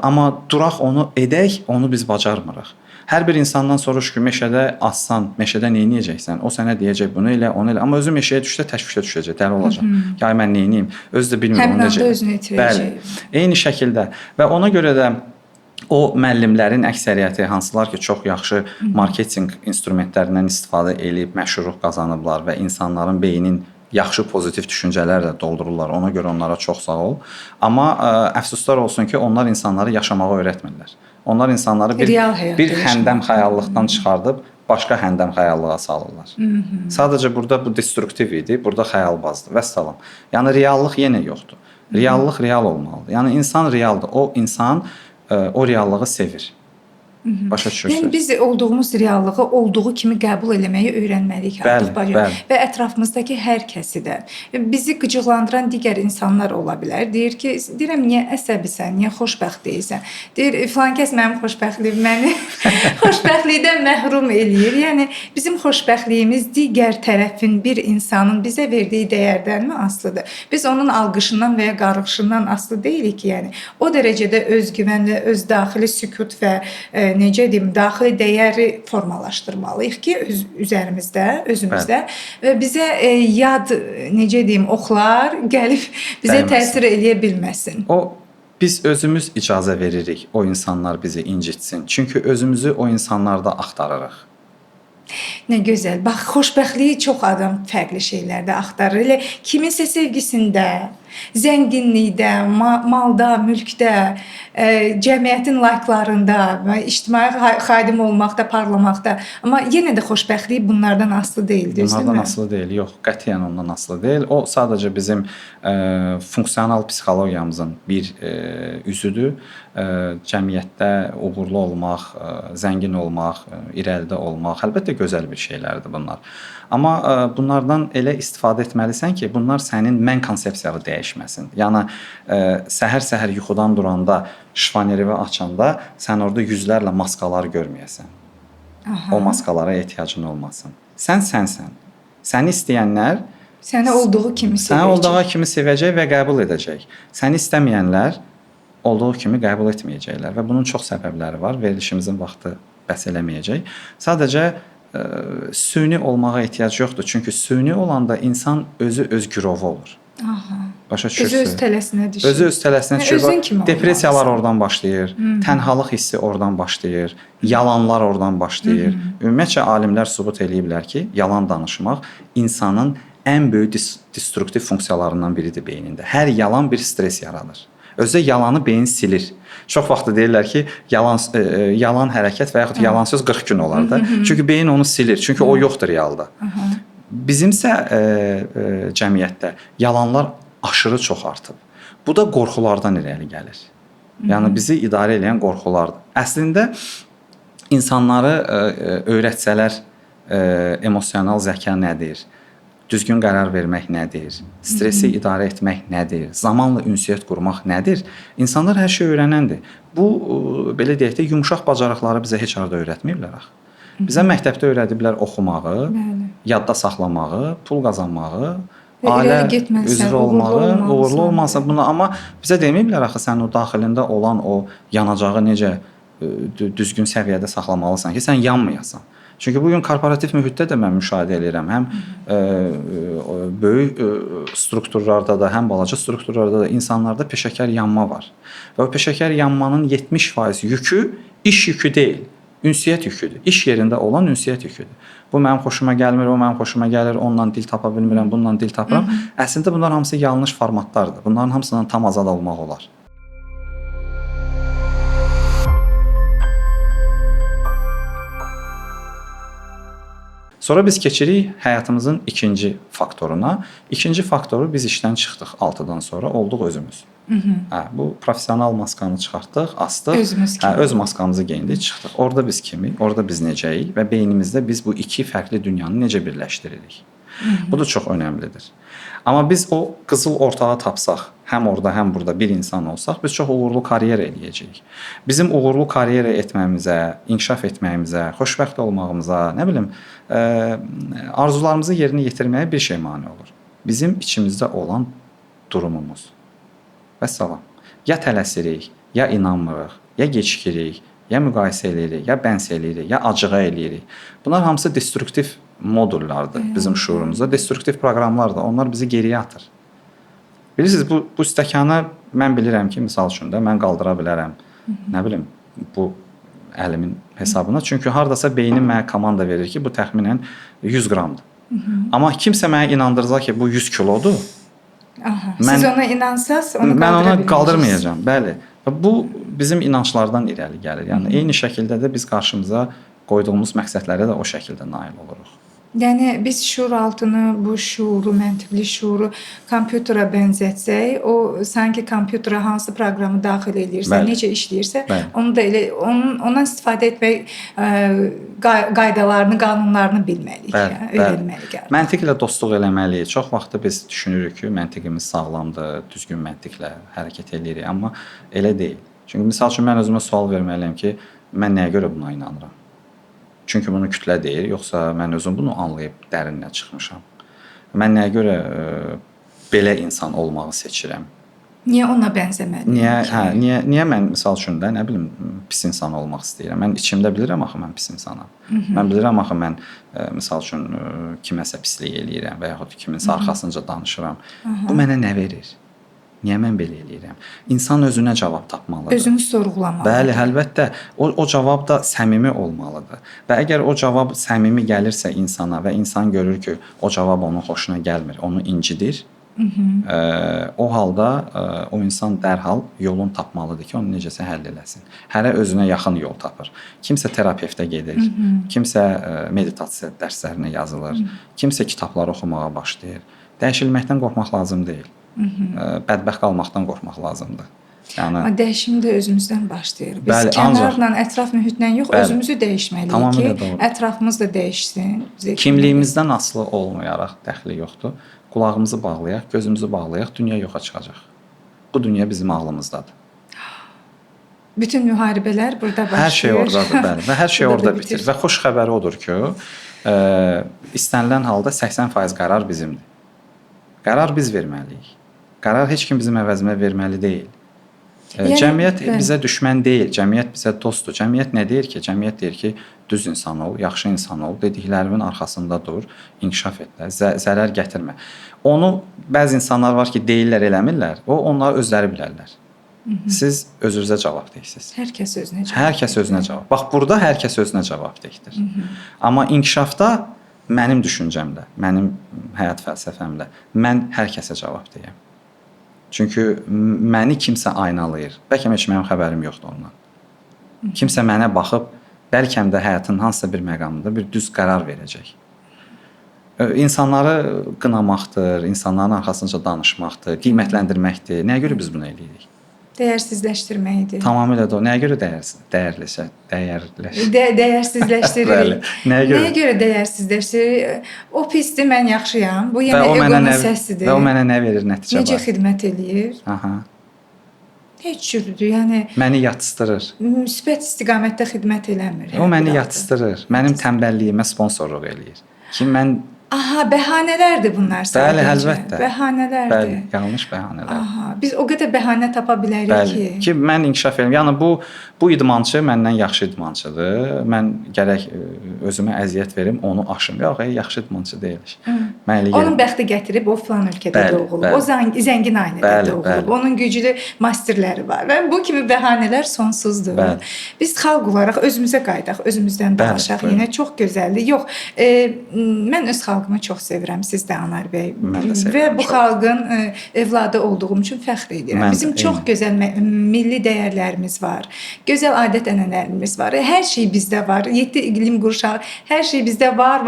Amma duraq onu edək, onu biz bacarmırıq. Hər bir insandan soruş ki, meşədə assan, meşədə nə edəcəksən? O sənə deyəcək, bunu elə, onu elə. Amma özü meşəyə düşsə təşvişə düşəcək, dəli olacaq. Ya mən nə edeyim? Özü də bilmir onu necə. Həmin anda özünü itirəcək. Bəli. Eyni şəkildə və ona görə də o müəllimlərin əksəriyyəti hansılar ki, çox yaxşı marketinq instrumentlərindən istifadə edib məşhurluq qazanıblar və insanların beynin yaxşı pozitiv düşüncələrlə doldururlar. Ona görə onlara çox sağ ol. Amma əfsuslar olsun ki, onlar insanları yaşamağı öyrətmirlər. Onlar insanları bir həndəm xəyallıqdan çıxardıb başqa həndəm xəyallığa salırlar. Sadəcə burada bu destruktiv idi, burada xəyalbazdır. Vəssalam. Yəni reallıq yenə yoxdur. Reallıq real olmalıdır. Yəni insan realdır. O insan o reallığı sevir. Başa düşürsünüz? Yəni biz olduğumuz reallığı olduğu kimi qəbul eləməyi öyrənməliyik artıq bacı. Və ətrafımızdakı hər kəsi də. Bizi qıcıqlandıran digər insanlar ola bilər. Deyir ki, deyirəm niyə əsəbisən, niyə xoşbəxt deyilsən? Deyir filan kəs mənim xoşbəxtliyim məni xoşbəxtlikdən məhrum eləyir. Yəni bizim xoşbəxtliyimiz digər tərəfin bir insanın bizə verdiyi dəyərdənmi asılıdır? Biz onun alqışından və ya qarğışından asılı deyilik ki, yəni o dərəcədə özgüvənlə öz daxili sükut və necə deyim, daxili dəyəri formalaşdırmalıyıq ki, üzərimizdə, özümüzdə və bizə yad, necə deyim, oxlar gəlib bizə təsir eləyə bilməsin. Biz özümüz icazə veririk o insanlar bizi incitsin. Çünki özümüzü o insanlarda axtarırıq. Nə gözəl. Bax, xoşbəxtliyi çox adam fərqli şeylərdə axtarır. Elə kiminsə sevgisində, zənginlikdə, malda, mülkdə, cəmiyyətin layıqlarında və ictimai xadim olmaqda, parlamaqda. Amma yenə də xoşbəxtlik bunlardan asılı deyil, düzdürmü? Bunlardan asılı deyil, yox, qətiyyən ondan asılı deyil. O sadəcə bizim funksional psixologiyamızın bir üzüdür. Cəmiyyətdə uğurlu olmaq, zəngin olmaq, irəlidə olmaq, əlbəttə gözəl bir şeylərdir bunlar. Amma bunlardan elə istifadə etməlisən ki, bunlar sənin mən konsepsiyanı dəyişməsin. Yəni səhər-səhər yuxudan duranda, şifanerevi açanda sən orada yüzlərlə maskalar görməyəsən. O maskalara ehtiyacın olmasın. Sən sənsən. Səni istəyənlər səni olduğu kimi sevəcək. Səni olduğu kimi sevəcək və qəbul edəcək. Səni istəməyənlər olduğu kimi qəbul etməyəcəklər və bunun çox səbəbləri var. Verilişimizin vaxtı bəs eləməyəcək. Sadəcə süni olmağa ehtiyac yoxdur. Çünki süni olanda insan özü öz gürovu olur. Başa düşürsünüz? Özü öz tələsinə düşür. Özü öz tələsinə düşür. Depressiyalar oradan başlayır. Tənhalıq hissi oradan başlayır. Yalanlar oradan başlayır. Ümumiyyətcə alimlər sübut eləyiblər ki, yalan danışmaq insanın ən böyük destruktiv funksiyalarından biridir beynində. Hər yalan bir stres yaradır. Özdə yalanı beyin silir. Çox vaxt deyirlər ki, yalan hərəkət və yaxud yalan söz 40 gün olar da. Çünki beyin onu silir. Çünki o yoxdur realda. Bizimsə cəmiyyətdə yalanlar aşırı çox artıb. Bu da qorxulardan irəli gəlir. Yəni bizi idarə edən qorxulardır. Əslində insanları öyrətsələr emosional zəka nədir? Düzgün qərar vermək nədir? Stresi idarə etmək nədir? Zamanla ünsiyyət qurmaq nədir? İnsanlar hər şey öyrənəndir. Bu, belə deyək də, yumşaq bacarıqları bizə heç arada öyrətməyiblər axı. Bizə məktəbdə öyrədiblər oxumağı, yadda saxlamağı, pul qazanmağı, ailə üzvü olmağı, uğurlu olması bunu. Amma bizə deməyiblər axı sən o daxilində olan o yanacağı necə düzgün səviyyədə saxlamalısan ki, sən yanmayasan. Çünki bugün korporativ mühitdə də mən müşahidə edirəm. Həm böyük strukturlarda da, həm balaca strukturlarda da insanlarda peşəkar yanma var. Və o peşəkar yanmanın 70% yükü iş yükü deyil, ünsiyyət yüküdür. İş yerində olan ünsiyyət yüküdür. Bu mənim xoşuma gəlmir, o mənim xoşuma gəlir, onunla dil tapa bilmirəm, bununla dil tapıram. Əslində bunlar hamısı yanlış formatlardır. Bunların hamısından tam azad olmaq olar. Sonra biz keçirik həyatımızın ikinci faktoruna. İkinci faktoru biz işdən çıxdıq 6-dan sonra olduq özümüz. Hə, bu professional maskanı çıxartdıq, astıq. Özümüz kimi. Hə, öz maskamızı geyindik, çıxdıq. Orada biz kimik, orada biz necəyik və beynimizdə biz bu iki fərqli dünyanı necə birləşdiririk. Bu da çox önəmlidir. Amma biz o qızıl ortağı tapsaq, həm orada, həm burada bir insan olsaq, biz çox uğurlu karyera eləyəcəyik. Bizim uğurlu karyera etməyimizə, inkişaf etməyimizə, xoşbəxt olmağımıza, nə bilim, arzularımızı yerinə yetirməyə bir şey mane olur. Bizim içimizdə olan durumumuz. Vəssalam. Ya tələsirik, ya inanmırıq, ya gecikirik, ya müqayisə eləyirik, ya bənz eləyirik, ya acığa eləyirik. Bunlar hamısı destruktiv modullardır bizim şuurumuzda. Destruktiv proqramlardır. Onlar bizi geriyə atır. Bilirsiniz, bu stəkanı mən bilirəm ki, misal üçün də mən qaldıra bilərəm. Nə bilim, bu əlimin hesabına. Çünki hardasa beynim mənə komanda verir ki, bu təxminən 100 qramdır. Amma kimsə mənə inandıracaq ki, bu 100 kilodur. Aha. Siz ona inansaz, onu mən qaldıra onu qaldırmayacağam. Bəli. Bu bizim inanclardan irəli gəlir. Yəni eyni şəkildə də biz qarşımıza qoyduğumuz məqsədlərə də o şəkildə nail oluruq. Yəni biz şuur altını, bu şuuru, məntiqli şuuru kompüterə bənzətsək, o sanki kompüterə hansı proqramı daxil edirsə, necə işləyirsə, onu da elə ondan istifadə etmək qaydalarını, qanunlarını bilməliyik, öyrənməliyik. Məntiqlə dostluq eləməliyik. Çox vaxt biz düşünürük ki, məntiqimiz sağlamdır, düzgün məntiqlə hərəkət eləyirik, amma elə deyil. Çünki misal üçün mən özümə sual verməliyəm ki, mən nəyə görə buna inanıram? Çünki bunu kütlə deyir, yoxsa mən özüm bunu anlayıb dərinlə çıxmışam. Mən nəyə görə belə insan olmağı seçirəm? Niyə ona bənzəməliyəm? Niyə mən misal üçün də nə bilim pis insan olmaq istəyirəm? Mən içimdə bilirəm axı mən pis insanam. Mən bilirəm axı mən misal üçün kiməsə pislik eləyirəm və yaxud kiminsə arxasınca danışıram. Bu mənə nə verir? Niyə mən belə eləyirəm? İnsan özünə cavab tapmalıdır. Özünü sorğulamalıdır. Bəli, əlbəttə. O cavab da səmimi olmalıdır. Və əgər o cavab səmimi gəlirsə insana və insan görür ki, o cavab onun xoşuna gəlmir, onu incidir, o halda o insan dərhal yolunu tapmalıdır ki, onu necəsə həll eləsin. Hərə özünə yaxın yol tapır. Kimsə terapevtə gedir, kimsə meditasiya dərslərinə yazılır, kimsə kitablar oxumağa başlayır. Dəyişilməkdən qorxmaq lazım deyil. Bədbəxt qalmaqdan qorxmaq lazımdır. Yəni dəyişim də özümüzdən başlayır. Biz kənarla, ətraf mühitlə yox, özümüzü dəyişməliyik ki, ətrafımız da dəyişsin. Kimliyimizdən asılı olmayaraq dəxli yoxdur. Qulağımızı bağlayaq, gözümüzü bağlayaq, dünya yoxa çıxacaq. Bu dünya bizim ağlımızdadır. Bütün müharibələr burada başlayır. Hər şey oradadır, bəli. Və hər şey orada bitir. Və xoş xəbəri odur ki, istənilən halda 80% qərar bizimdir. Qərar biz verməliyik. Qərar heç kim bizim əvəzimə verməli deyil. Cəmiyyət bizə düşmən deyil, cəmiyyət bizə dostdur. Cəmiyyət nə deyir ki? Cəmiyyət deyir ki, düz insan ol, yaxşı insan ol, dediklərimin arxasında dur, inkişaf et, zərər gətirmə. Onu bəzi insanlar var ki, deyirlər, eləmirlər. Onlar özləri bilərlər. Siz özünüzə cavabdehirsiniz. Hər kəs özünə cavab. Hər kəs özünə cavab. Bax, burada hər kəs özünə cavabdehdir. Amma inkişafda mənim düşüncəmdə, mənim həyat fəlsəfəmdə mən hər kəsə cavabdeyəm. Çünki məni kimsə aynalayır. Bəlkə heç mənim xəbərim yoxdur ondan. Kimsə mənə baxıb, bəlkə də həyatın hansısa bir məqamında bir düz qərar verəcək. İnsanları qınamaqdır, insanların arxasınca danışmaqdır, qiymətləndirməkdir. Nəyə görə biz bunu eləyirik? Dəyərsizləşdirməkdir. Tamamilə də o. Nəyə görə dəyərsizləşdiririk? Nəyə görə dəyərsizləşdiririk? O pisdir, mən yaxşıyam. Bu yenə egonun səsidir. Və o mənə nə verir nəticə var? Necə xidmət eləyir? Heç cürdür. Yəni məni yatsıdırır. Müsbət istiqamətdə xidmət eləmir. O məni yatsıdırır. Mənim tənbəlliyimə sponsorluq eləyir. Ki mən bəhanələrdir bunlar sadəcə. Bəli, əlbəttə. Bəhanələrdir. Bəli, yanlış bəhanələr. Biz o qədər bəhanə tapa bilərik ki, mən inkişaf edirəm. Yəni bu idmançı məndən yaxşı idmançıdır. Mən gərək özümə əziyyət verim, onu aşım. Yox, yaxşı idmançı deyil. Onun bəxti gətirib o falan ölkədə doğulub. O zəngin ailədə doğulub. Onun güclü masterləri var. Və bu kimi bəhanələr sonsuzdur. Biz xalq olaraq özümüzə qayıdaq, özümüzdən danışaq. Yenə çox gözəldir. Yox, mən öz xalqım xalqımı çox sevirəm. Siz də Anar bəy. Mən də sevirəm. Və bu xalqın evladı olduğum üçün fəxr edirəm. Mən də, Bizim çox gözəl milli dəyərlərimiz var. Gözəl adət-ənənələrimiz var. Hər şey bizdə var. 7 iqlim qurşağı, hər şey bizdə var,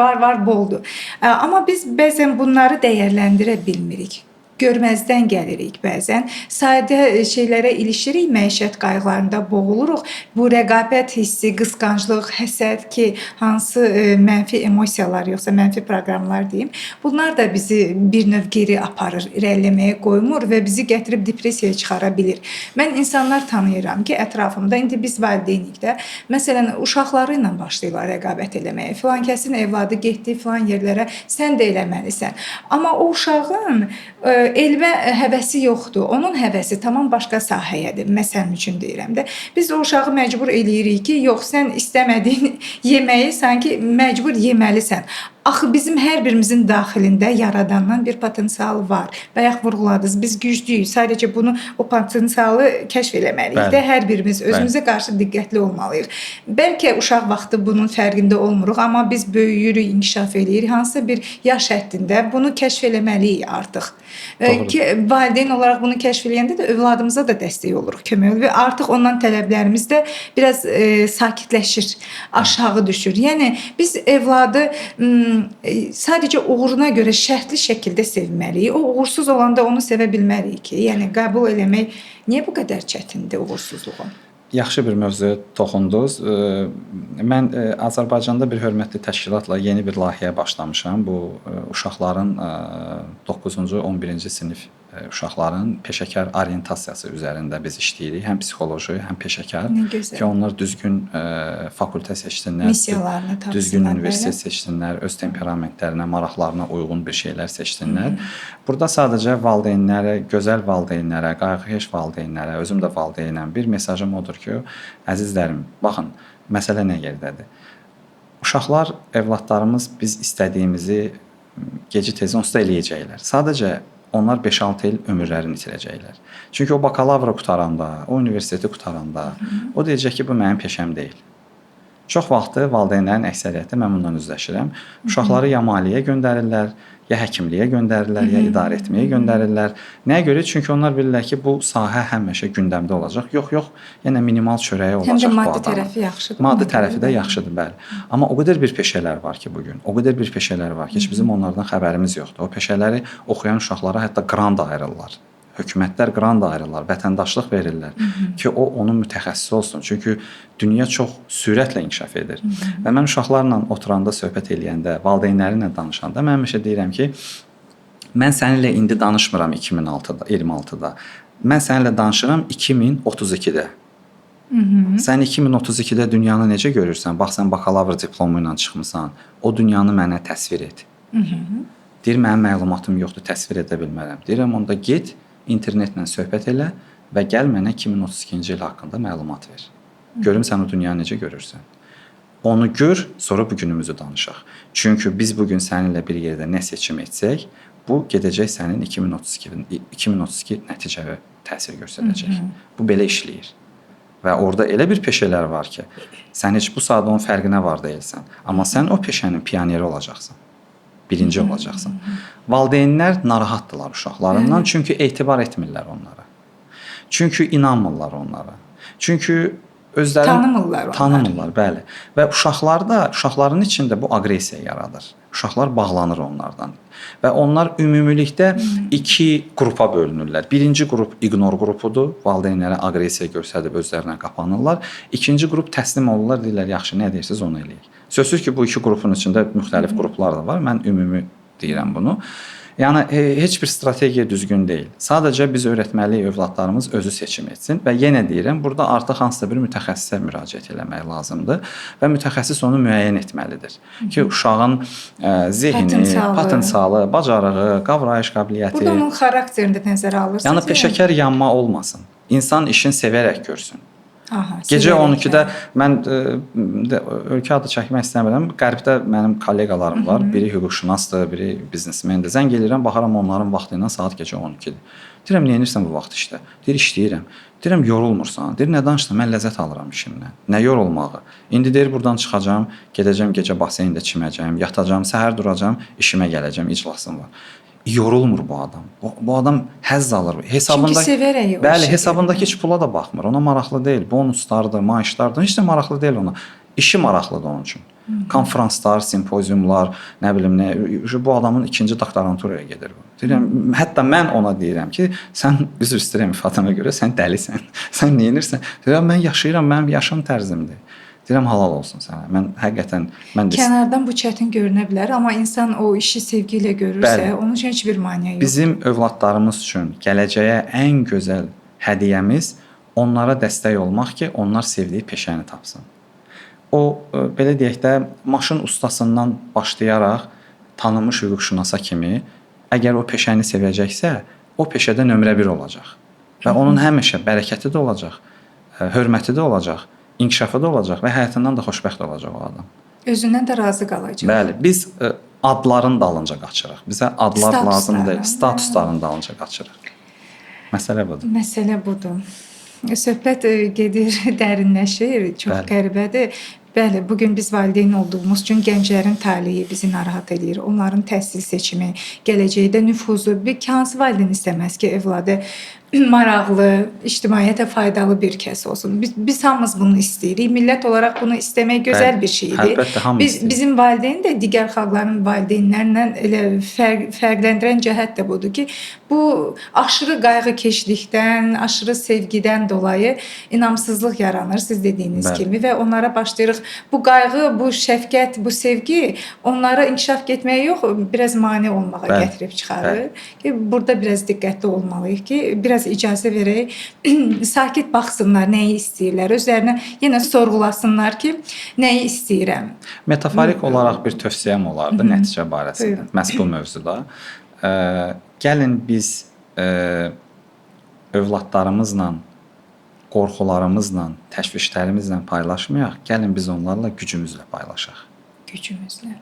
boldur. Amma biz bəzən bunları dəyərləndirə bilmirik. Görməzdən gəlirik bəzən. Sadə şeylərə ilişirik, məişət qayğılarında boğuluruq. Bu rəqabət hissi, qısqanclıq, həsəd ki, hansı mənfi emosiyalar yoxsa mənfi proqramlar deyim, bunlar da bizi bir növ geri aparır, irəliləməyə qoymur və bizi gətirib depressiyaya çıxara bilir. Mən insanlar tanıyıram ki, ətrafımda indi biz valideynik də, məsələn, uşaqları ilə başlayırlar rəqabət eləməyə. Filan kəsin evladı getdi filan yerlərə, sən də eləməlisən. Amma o uşağın elmə həvəsi yoxdur. Onun həvəsi tamam başqa sahəyədir. Məsələn üçün deyirəm də. Biz o uşağı məcbur eləyirik ki, yox sən istəmədiyin yeməyi sanki məcbur yeməlisən. Axı bizim hər birimizin daxilində yaradandan bir potensial var. Bayaq vurğuladınız, biz güclüyük. Sadəcə bunu o potensialı kəşf eləməliyik də hər birimiz özümüzə qarşı diqqətli olmalıyıq. Bəlkə uşaq vaxtı bunun fərqində olmuruq, amma biz böyüyürük, inkişaf eləyirik. Hansısa bir yaş həddində bunu kəşf eləməliyik artıq. Ki valideyn olaraq bunu kəşf eləyəndə də övladımıza da dəstək oluruq, kömək olur və artıq ondan tələblərimiz də biraz sakitləşir, aşağı düşür. Yəni biz evladı sadəcə uğuruna görə şərtli şəkildə sevməliyik. O uğursuz olanda onu sevə bilmərik ki, yəni qəbul eləmək niyə bu qədər çətindir uğursuzluğu? Yaxşı bir mövzuya toxundunuz. Mən Azərbaycanda bir hörmətli təşkilatla yeni bir layihəyə başlamışam. Bu uşaqların 9-cu, 11-ci sinif uşaqların peşəkar orientasiyası üzərində biz işləyirik. Həm psixoloji, həm peşəkar. Ki onlar düzgün fakültə seçsinlər, missiyalarını tapsınlar, düzgün universitet seçsinlər, öz temperamentlərinə, maraqlarına uyğun bir şeylər seçsinlər. Burada sadəcə valideynlərə, gözəl valideynlərə, qayğıkeş valideynlərə, özüm də valideynəm, bir mesajım odur ki, əzizlərim, baxın, məsələ nə yerdədir? Uşaqlar, evladlarımız biz istədiyimizi gec-tez onsuz da eləyəcəklər. Sadəcə onlar 5-6 il ömürlərini itirəcəklər. Çünki o bakalavra qutaranda, o universiteti qutaranda, o deyəcək ki, bu mənim peşəm deyil. Çox vaxtı valideynlərin əksəriyyəti mən bundan üzləşirəm. Uşaqları ya maliyyə göndərirlər, ya həkimliyə göndərirlər, ya idarə etməyə göndərirlər. Nəyə görə? Çünki onlar bilirlər ki, bu sahə həmişə gündəmdə olacaq. Yox, yenə minimal çörəyi olacaq bu adamın. Həm də maddi tərəfi yaxşıdır. Maddi tərəfi də yaxşıdır, bəli. Amma o qədər bir peşələr var ki bugün, o qədər bir peşələr var ki, heç bizim onlardan xəbərimiz yoxdur. O peşələri oxuyan uşaqlara hətta qrant ayırırlar. Hökumətlər qrant ayırırlar, vətəndaşlıq verirlər ki, o onun mütəxəssisi olsun. Çünki dünya çox sürətlə inkişaf edir. Və mən uşaqlarla oturanda, söhbət eləyəndə, valideynlərlə danışanda mən həmişə deyirəm ki, mən səninlə indi danışmıram 2026-da. Mən səninlə danışıram 2032-də. Sən 2032-də dünyanı necə görürsən? Bax, sən bakalavr diplomu ilə çıxmısan, o dünyanı mənə təsvir et. Deyir, mənim məlumatım yoxdur, təsvir edə bilmərəm. Deyirəm, onda get, internetlə söhbət elə və gəl mənə 2032-ci il haqqında məlumat ver. Görüm sən o dünyanı necə görürsən. Onu gör, sonra bugünümüzü danışaq. Çünki biz bugün səninlə bir yerdə nə seçim etsək, bu gedəcək sənin 2032 nəticəyə təsir göstərəcək. Bu belə işləyir. Və orada elə bir peşələr var ki, sən heç bu saat onun fərqinə var deyilsən. Amma sən o peşənin pioneri olacaqsan. Birinci olacaqsan. Valideynlər narahatdılar uşaqlarından, çünki etibar etmirlər onlara. Çünki inanmırlar onlara. Çünki özləri tanımırlar, bəli. Və uşaqların içində bu aqressiya yaradır. Uşaqlar bağlanır onlardan. Və onlar ümumilikdə iki qrupa bölünürlər. Birinci qrup ignor qrupudur. Valideynlərə aqressiya göstərib özlərinə qapanırlar. İkinci qrup təslim olurlar, deyirlər, yaxşı, nə deyirsiniz, onu eləyək. Sözsüz ki, bu iki qrupun içində müxtəlif qruplar da var. Mən ümumi deyirəm bunu. Yəni heç bir strategiya düzgün deyil. Sadəcə biz öyrətməliyik, övladlarımız özü seçim etsin və yenə deyirəm, burada artıq hansısa bir mütəxəssisə müraciət etmək lazımdır və mütəxəssis onu müəyyən etməlidir ki, uşağın zehni, potensialı, bacarığı, qavrayış qabiliyyəti, burada onun xarakterini də nəzərə alırsınız. Yəni peşəkar yanma olmasın. İnsan işini sevərək görsün. Aha, Gecə sizə 12-də mən ölkə adı çəkmək istəmirəm. Qərbdə mənim kolleqalarım var. Biri hüquqşünasdır, biri biznesmendir. Zəng eləyirəm, baxaram onların vaxtı ilə saat gecə 12-dir. Deyirəm, niyə edirsən bu vaxt işdə? Deyir, işləyirəm. Deyirəm, yorulmursan. Deyir, nə danışırsan? Mən ləzzət alıram işimdən. Nə yorulmağı? İndi deyir, buradan çıxacağam, gedəcəm gecə baseyndə çiməcəm, yatacağam, səhər duracağam, işimə gələcəm, iclasım var. Yorulmur bu adam. Bu adam həzz alır. Hesabında Çünki sevərək o bəli, işi hesabındakı heç pula da baxmır. Ona maraqlı deyil. Bonuslardır, maaşlardır. Heç də maraqlı deyil ona. İşi maraqlıdır onun üçün. Konfranslar, simpoziumlar, nə bilim nə, bu adamın ikinci doktoranturaya gedir bu. Deyirəm, hətta mən ona deyirəm ki, sən üzr istəyirəm ifadəmə görə, sən dəlisən. Sən nə edirsən? Deyirəm, mən yaşayıram, mənim yaşam tərzimdir. Deyirəm, halal olsun sənə. Mən həqiqətən kənardan bu çətin görünə bilər, amma insan o işi sevgi ilə görürsə, Bəli. onun üçün heç bir maneə yoxdur. Bizim övladlarımız üçün gələcəyə ən gözəl hədiyyəmiz onlara dəstək olmaq ki, onlar sevdiyi peşəni tapsın. O belə deyək də maşın ustasından başlayaraq tanınmış hüquqşünasa kimi əgər o peşəni sevəcəksə, o peşədə nömrə 1 olacaq. Və onun həmişə bərəkəti də olacaq, hörməti də olacaq, inkişafı da olacaq və həyatından da xoşbəxt olacaq o adam. Özündən də razı qalacaq. Bəli, biz adların dalınca qaçırıq. Bizə adlar lazım deyil, statusların dalınca qaçırıq. Məsələ budur. Məsələ budur. Söhbət gedir, dərinləşir, çox Bəli. qəribədir. Bəli, bu gün biz valideyn olduğumuz üçün gənclərin taleyi bizi narahat edir. Onların təhsil seçimi, gələcəkdə nüfuzu, bir hansı valideyn istəməz ki, övladı maraqlı, ictimaiyyətə faydalı bir kəs olsun. Biz hamımız bunu istəyirik. Millət olaraq bunu istəmək gözəl bir şeydir. Əlbəttə, hamımız istəyir. Bizim valideyn də digər xalqların valideynlərlə elə fərqləndirən cəhət də budur ki, bu aşırı qayğıkeşlikdən, aşırı sevgidən dolayı inamsızlıq yaranır, siz dediyiniz Bəli. kimi və onlara başlayırıq bu qayğı, bu şəfqət, bu sevgi onlara inkişaf etməyə yox, biraz mane olmağa Bəli. gətirib çıxarır. Ki burada biraz diqqətli olmalıyıq ki, biraz icazə verək, sakit baxsınlar, nəyi istəyirlər, özlərinə yenə sorğulasınlar ki, nəyi istəyirəm. Metaforik olaraq bir tövsiyəm olardı nəticə barəsində, Buyurun. məhz bu mövzuda. Gəlin biz övladlarımızla, qorxularımızla, təşvişlərimizlə paylaşmayaq, gəlin biz onlarla gücümüzlə paylaşaq. Gücümüzlə.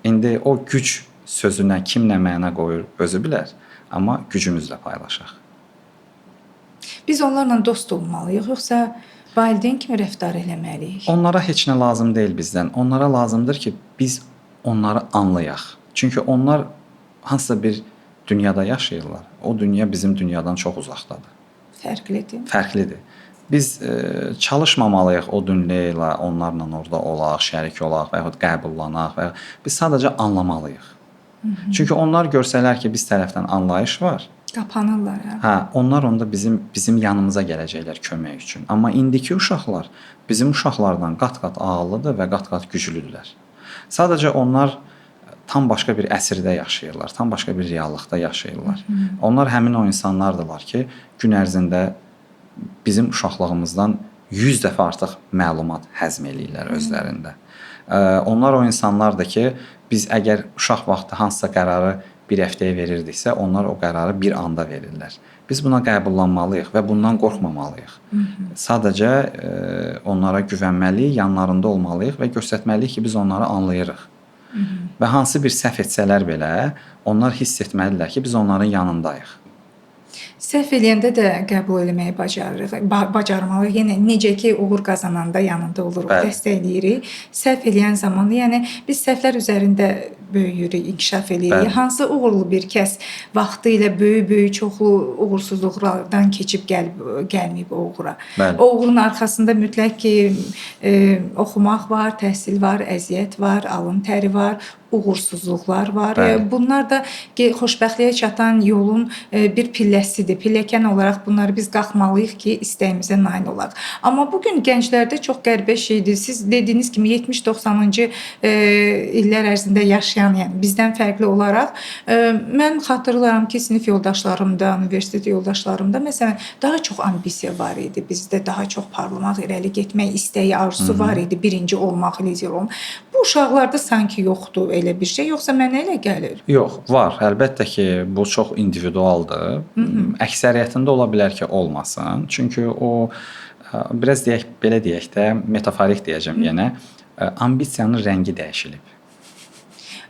İndi o güc sözünə kim nə məna qoyur özü bilər, amma gücümüzlə paylaşaq. Biz onlarla dost olmalıyıq, yoxsa valideyn kimi rəftar eləməliyik? Onlara heç nə lazım deyil bizdən. Onlara lazımdır ki, biz onları anlayaq. Çünki onlar hansısa bir dünyada yaşayırlar. O dünya bizim dünyadan çox uzaqdadır. Fərqlidir. Fərqlidir. Biz çalışmamalıyıq o dünya ilə onlarla orada olaq, şərik olaq və yaxud qəbullanaq və biz sadəcə anlamalıyıq. Çünki onlar görsələr ki, biz tərəfdən anlayış var, Qapanırlar. hə, onlar onda bizim yanımıza gələcəklər kömək üçün. Amma indiki uşaqlar bizim uşaqlardan qat-qat ağıllıdır və qat-qat güclüdürlər. Sadəcə onlar tam başqa bir əsrdə yaşayırlar, tam başqa bir reallıqda yaşayırlar. Onlar həmin o insanlardılar ki, gün ərzində bizim uşaqlığımızdan 100 dəfə artıq məlumat həzm eləyirlər özlərində. Onlar o insanlardır ki, biz əgər uşaq vaxtı hansısa qərarı bir həftəyə verirdiksə, onlar o qərarı bir anda verirlər. Biz buna qəbullanmalıyıq və bundan qorxmamalıyıq. Sadəcə onlara güvənməliyik, yanlarında olmalıyıq və göstərməliyik ki, biz onları anlayırıq. Və hansı bir səhv etsələr belə, onlar hiss etməlidirlər ki, biz onların yanındayıq. Səhv eləyəndə də qəbul eləməyi bacarmalıyıq. Yəni necə ki, uğur qazananda yanında oluruq, Bəli. dəstəkləyirik. Səhv eləyən zaman, yəni biz səhvlər üzərində böyüyürük, inkişaf eləyirik. Bəli. Hansı uğurlu bir kəs vaxtı ilə böyük çoxlu uğursuzluqlardan keçib gəlməyib o uğura. Bəli. O uğurun arxasında mütləq ki, oxumaq var, təhsil var, əziyyət var, alın təri var, uğursuzluqlar var. Bəli. Bunlar da xoşbəxtliyə çatan yolun bir pilləsidir. Pilləkən olaraq bunları biz qalxmalıyıq ki, istəyimizə nail olaq. Amma bu gün gənclərdə çox qəribə şeydir. Siz dediyiniz kimi 70-90-cı illər ərzində yaşayan, yəni bizdən fərqli olaraq mən xatırlayıram ki, sinif yoldaşlarımda, universitet yoldaşlarımda məsələn daha çox ambisiya var idi. Bizdə daha çox parlamaq, irəli getmək istəyi, arzusu var idi. Birinci olmaq, lider olmaq. Bu uşaqlarda sanki yoxdur elə bir şey, yoxsa mənə elə gəlir? Yox, var. Əlbəttə ki, bu çox individualdır. Əksəriyyətində ola bilər ki, olmasın. Çünki o biraz deyək, belə deyək də, metaforik deyəcəm yenə, ambisiyanın rəngi dəyişilib.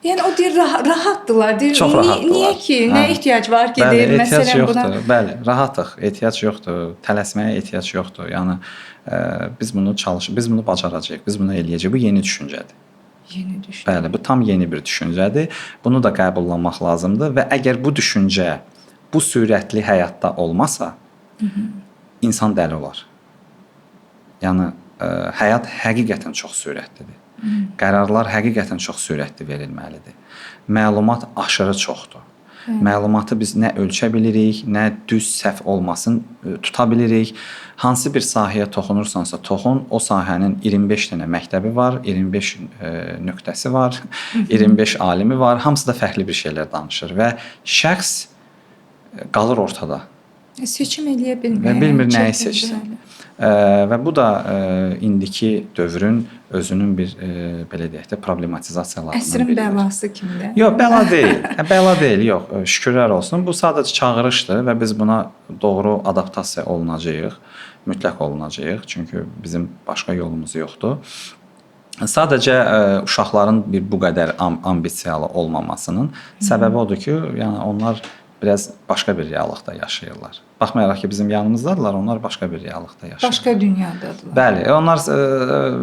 Yəni o deyir rahatdılar, deyir. Çox rahatdılar. Niyə ki? Nə ehtiyac var ki, Bəli, deyir ehtiyac məsələn yoxdur. buna. Bəli, rahatıq. Ehtiyac yoxdur. Tələsməyə ehtiyac yoxdur. Yəni biz bunu bacaracağıq. Biz bunu eləyəcəyik. Bu yeni düşüncədir. Yeni düşün. Bəli, bu tam yeni bir düşüncədir. Bunu da qəbullanmaq lazımdır və əgər bu düşüncə bu sürətli həyatda olmasa, insan dəli olar. Yəni həyat həqiqətən çox sürətlidir. Qərarlar həqiqətən çox sürətli verilməlidir. Məlumat aşırı çoxdur. Məlumatı biz nə ölçə bilirik, nə düz səhv olmasın tuta bilirik. Hansı bir sahəyə toxunursansa toxun, o sahənin 25 dənə məktəbi var, 25 nöqtəsi var, 25 alimi var. Hamısı da fərqli bir şeylər danışır və şəxs qalır ortada Seçim eləyə bilmir. və bilmir nəyi seçsin. Və bu da indiki dövrün özünün bir belə deyək də problematizasiyalarından Əsrin biridir. bəlası kimdə? Yox, bəla deyil. Bəla deyil, yox. Şükürlər olsun. Bu sadəcə çağırışdır və biz buna doğru adaptasiya olunacağıq. Mütləq olunacağıq. Çünki bizim başqa yolumuz yoxdur. Sadəcə uşaqların bir bu qədər ambisiyalı olmamasının səbəbi odur ki, yəni onlar biraz başqa bir reallıqda yaşayırlar. Baxmayaraq ki, bizim yanımızdadılar, onlar başqa bir reallıqda yaşayırlar. Başqa dünyadadılar. Bəli, onlar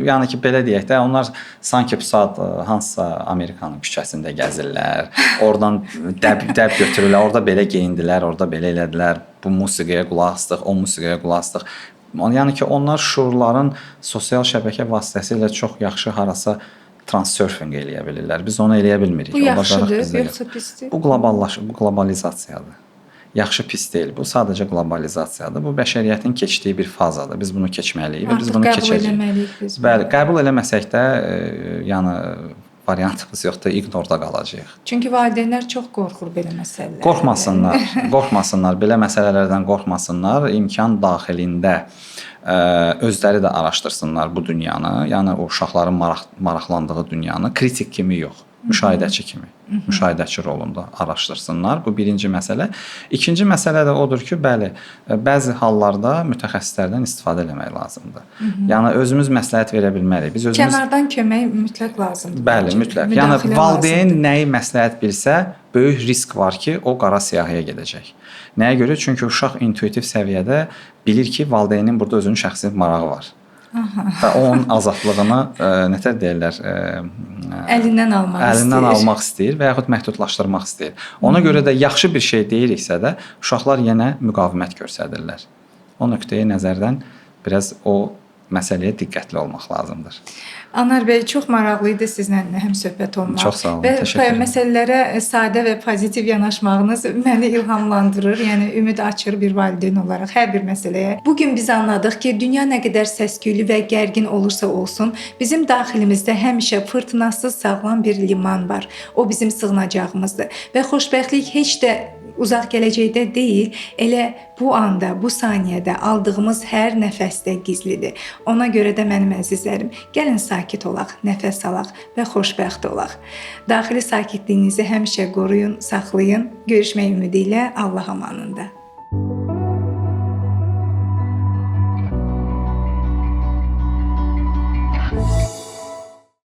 yəni ki, belə deyək də, onlar sanki bu saat hansısa Amerikanın küçəsində gəzirlər. Oradan dəb götürürlər, orada belə geyindilər, orada belə elədilər. Bu musiqiyə qulaq asdıq, o musiqiyə qulaq asdıq. Yəni ki, onlar şuurların sosial şəbəkə vasitəsilə çox yaxşı harasa transurfing eləyə bilirlər. Biz onu eləyə bilmirik. Bu yaxşıdır, yoxsa pisdir? Bu qlobalizasiyadır. Yaxşı pis deyil. Bu sadəcə qlobalizasiyadır. Bu bəşəriyyətin keçdiyi bir fazadır. Biz bunu keçməliyik və biz bunu Artıq qəbul keçəcəyik. eləməliyik biz. Bəli, qəbul eləməsək də, yəni variantımız yoxdur, ignorda qalacağıq. Çünki valideynlər çox qorxur belə məsələlərdən. Qorxmasınlar, belə məsələlərdən qorxmasınlar. İmkan daxilində özləri də araşdırsınlar bu dünyanı, yəni o uşaqların maraqlandığı dünyanı kritik kimi yox, müşahidəçi kimi, müşahidəçi rolunda araşdırsınlar. Bu birinci məsələ. İkinci məsələ də odur ki, bəli, bəzi hallarda mütəxəssislərdən istifadə etmək lazımdır. Yəni özümüz məsləhət verə bilmərik. Biz özümüz kənardan kömək mütləq lazımdır. Bəli, mütləq. Yəni valideyn nəyi məsləhət bilsə, böyük risk var ki, o qara siyahıya gedəcək. Nəyə görə? Çünki uşaq intuitiv səviyyədə bilir ki, valideynin burada özünün şəxsi marağı var. Və onun azadlığını nətər deyirlər, əlindən almaq istəyir və yaxud məhdudlaşdırmaq istəyir. Ona görə də yaxşı bir şey deyiriksə də uşaqlar yenə müqavimət göstərirlər. O nöqteyi nəzərdən biraz o məsələyə diqqətli olmaq lazımdır. Anar bəy, çox maraqlı idi sizlə həmsöhbət olmaq. Çox sağ olun, və təşəkkür edirəm. Məsələlərə sadə və pozitiv yanaşmağınız məni ilhamlandırır. Yəni ümid açır bir valideyn olaraq hər bir məsələyə. Bu gün biz anladıq ki, dünya nə qədər səs-küylü və gərgin olursa olsun, bizim daxilimizdə həmişə fırtınasız sağlam bir liman var. O bizim sığınacağımızdır və xoşbəxtlik heç də uzaq gələcəkdə deyil, elə bu anda, bu saniyədə aldığımız hər nəfəsdə gizlidir. Ona görə də mənim əzizlərim, gəlin sakit olaq, nəfəs alaq və xoşbəxt olaq. Daxili sakitliyinizi həmişə qoruyun, saxlayın. Görüşmək ümidi ilə Allah amanında.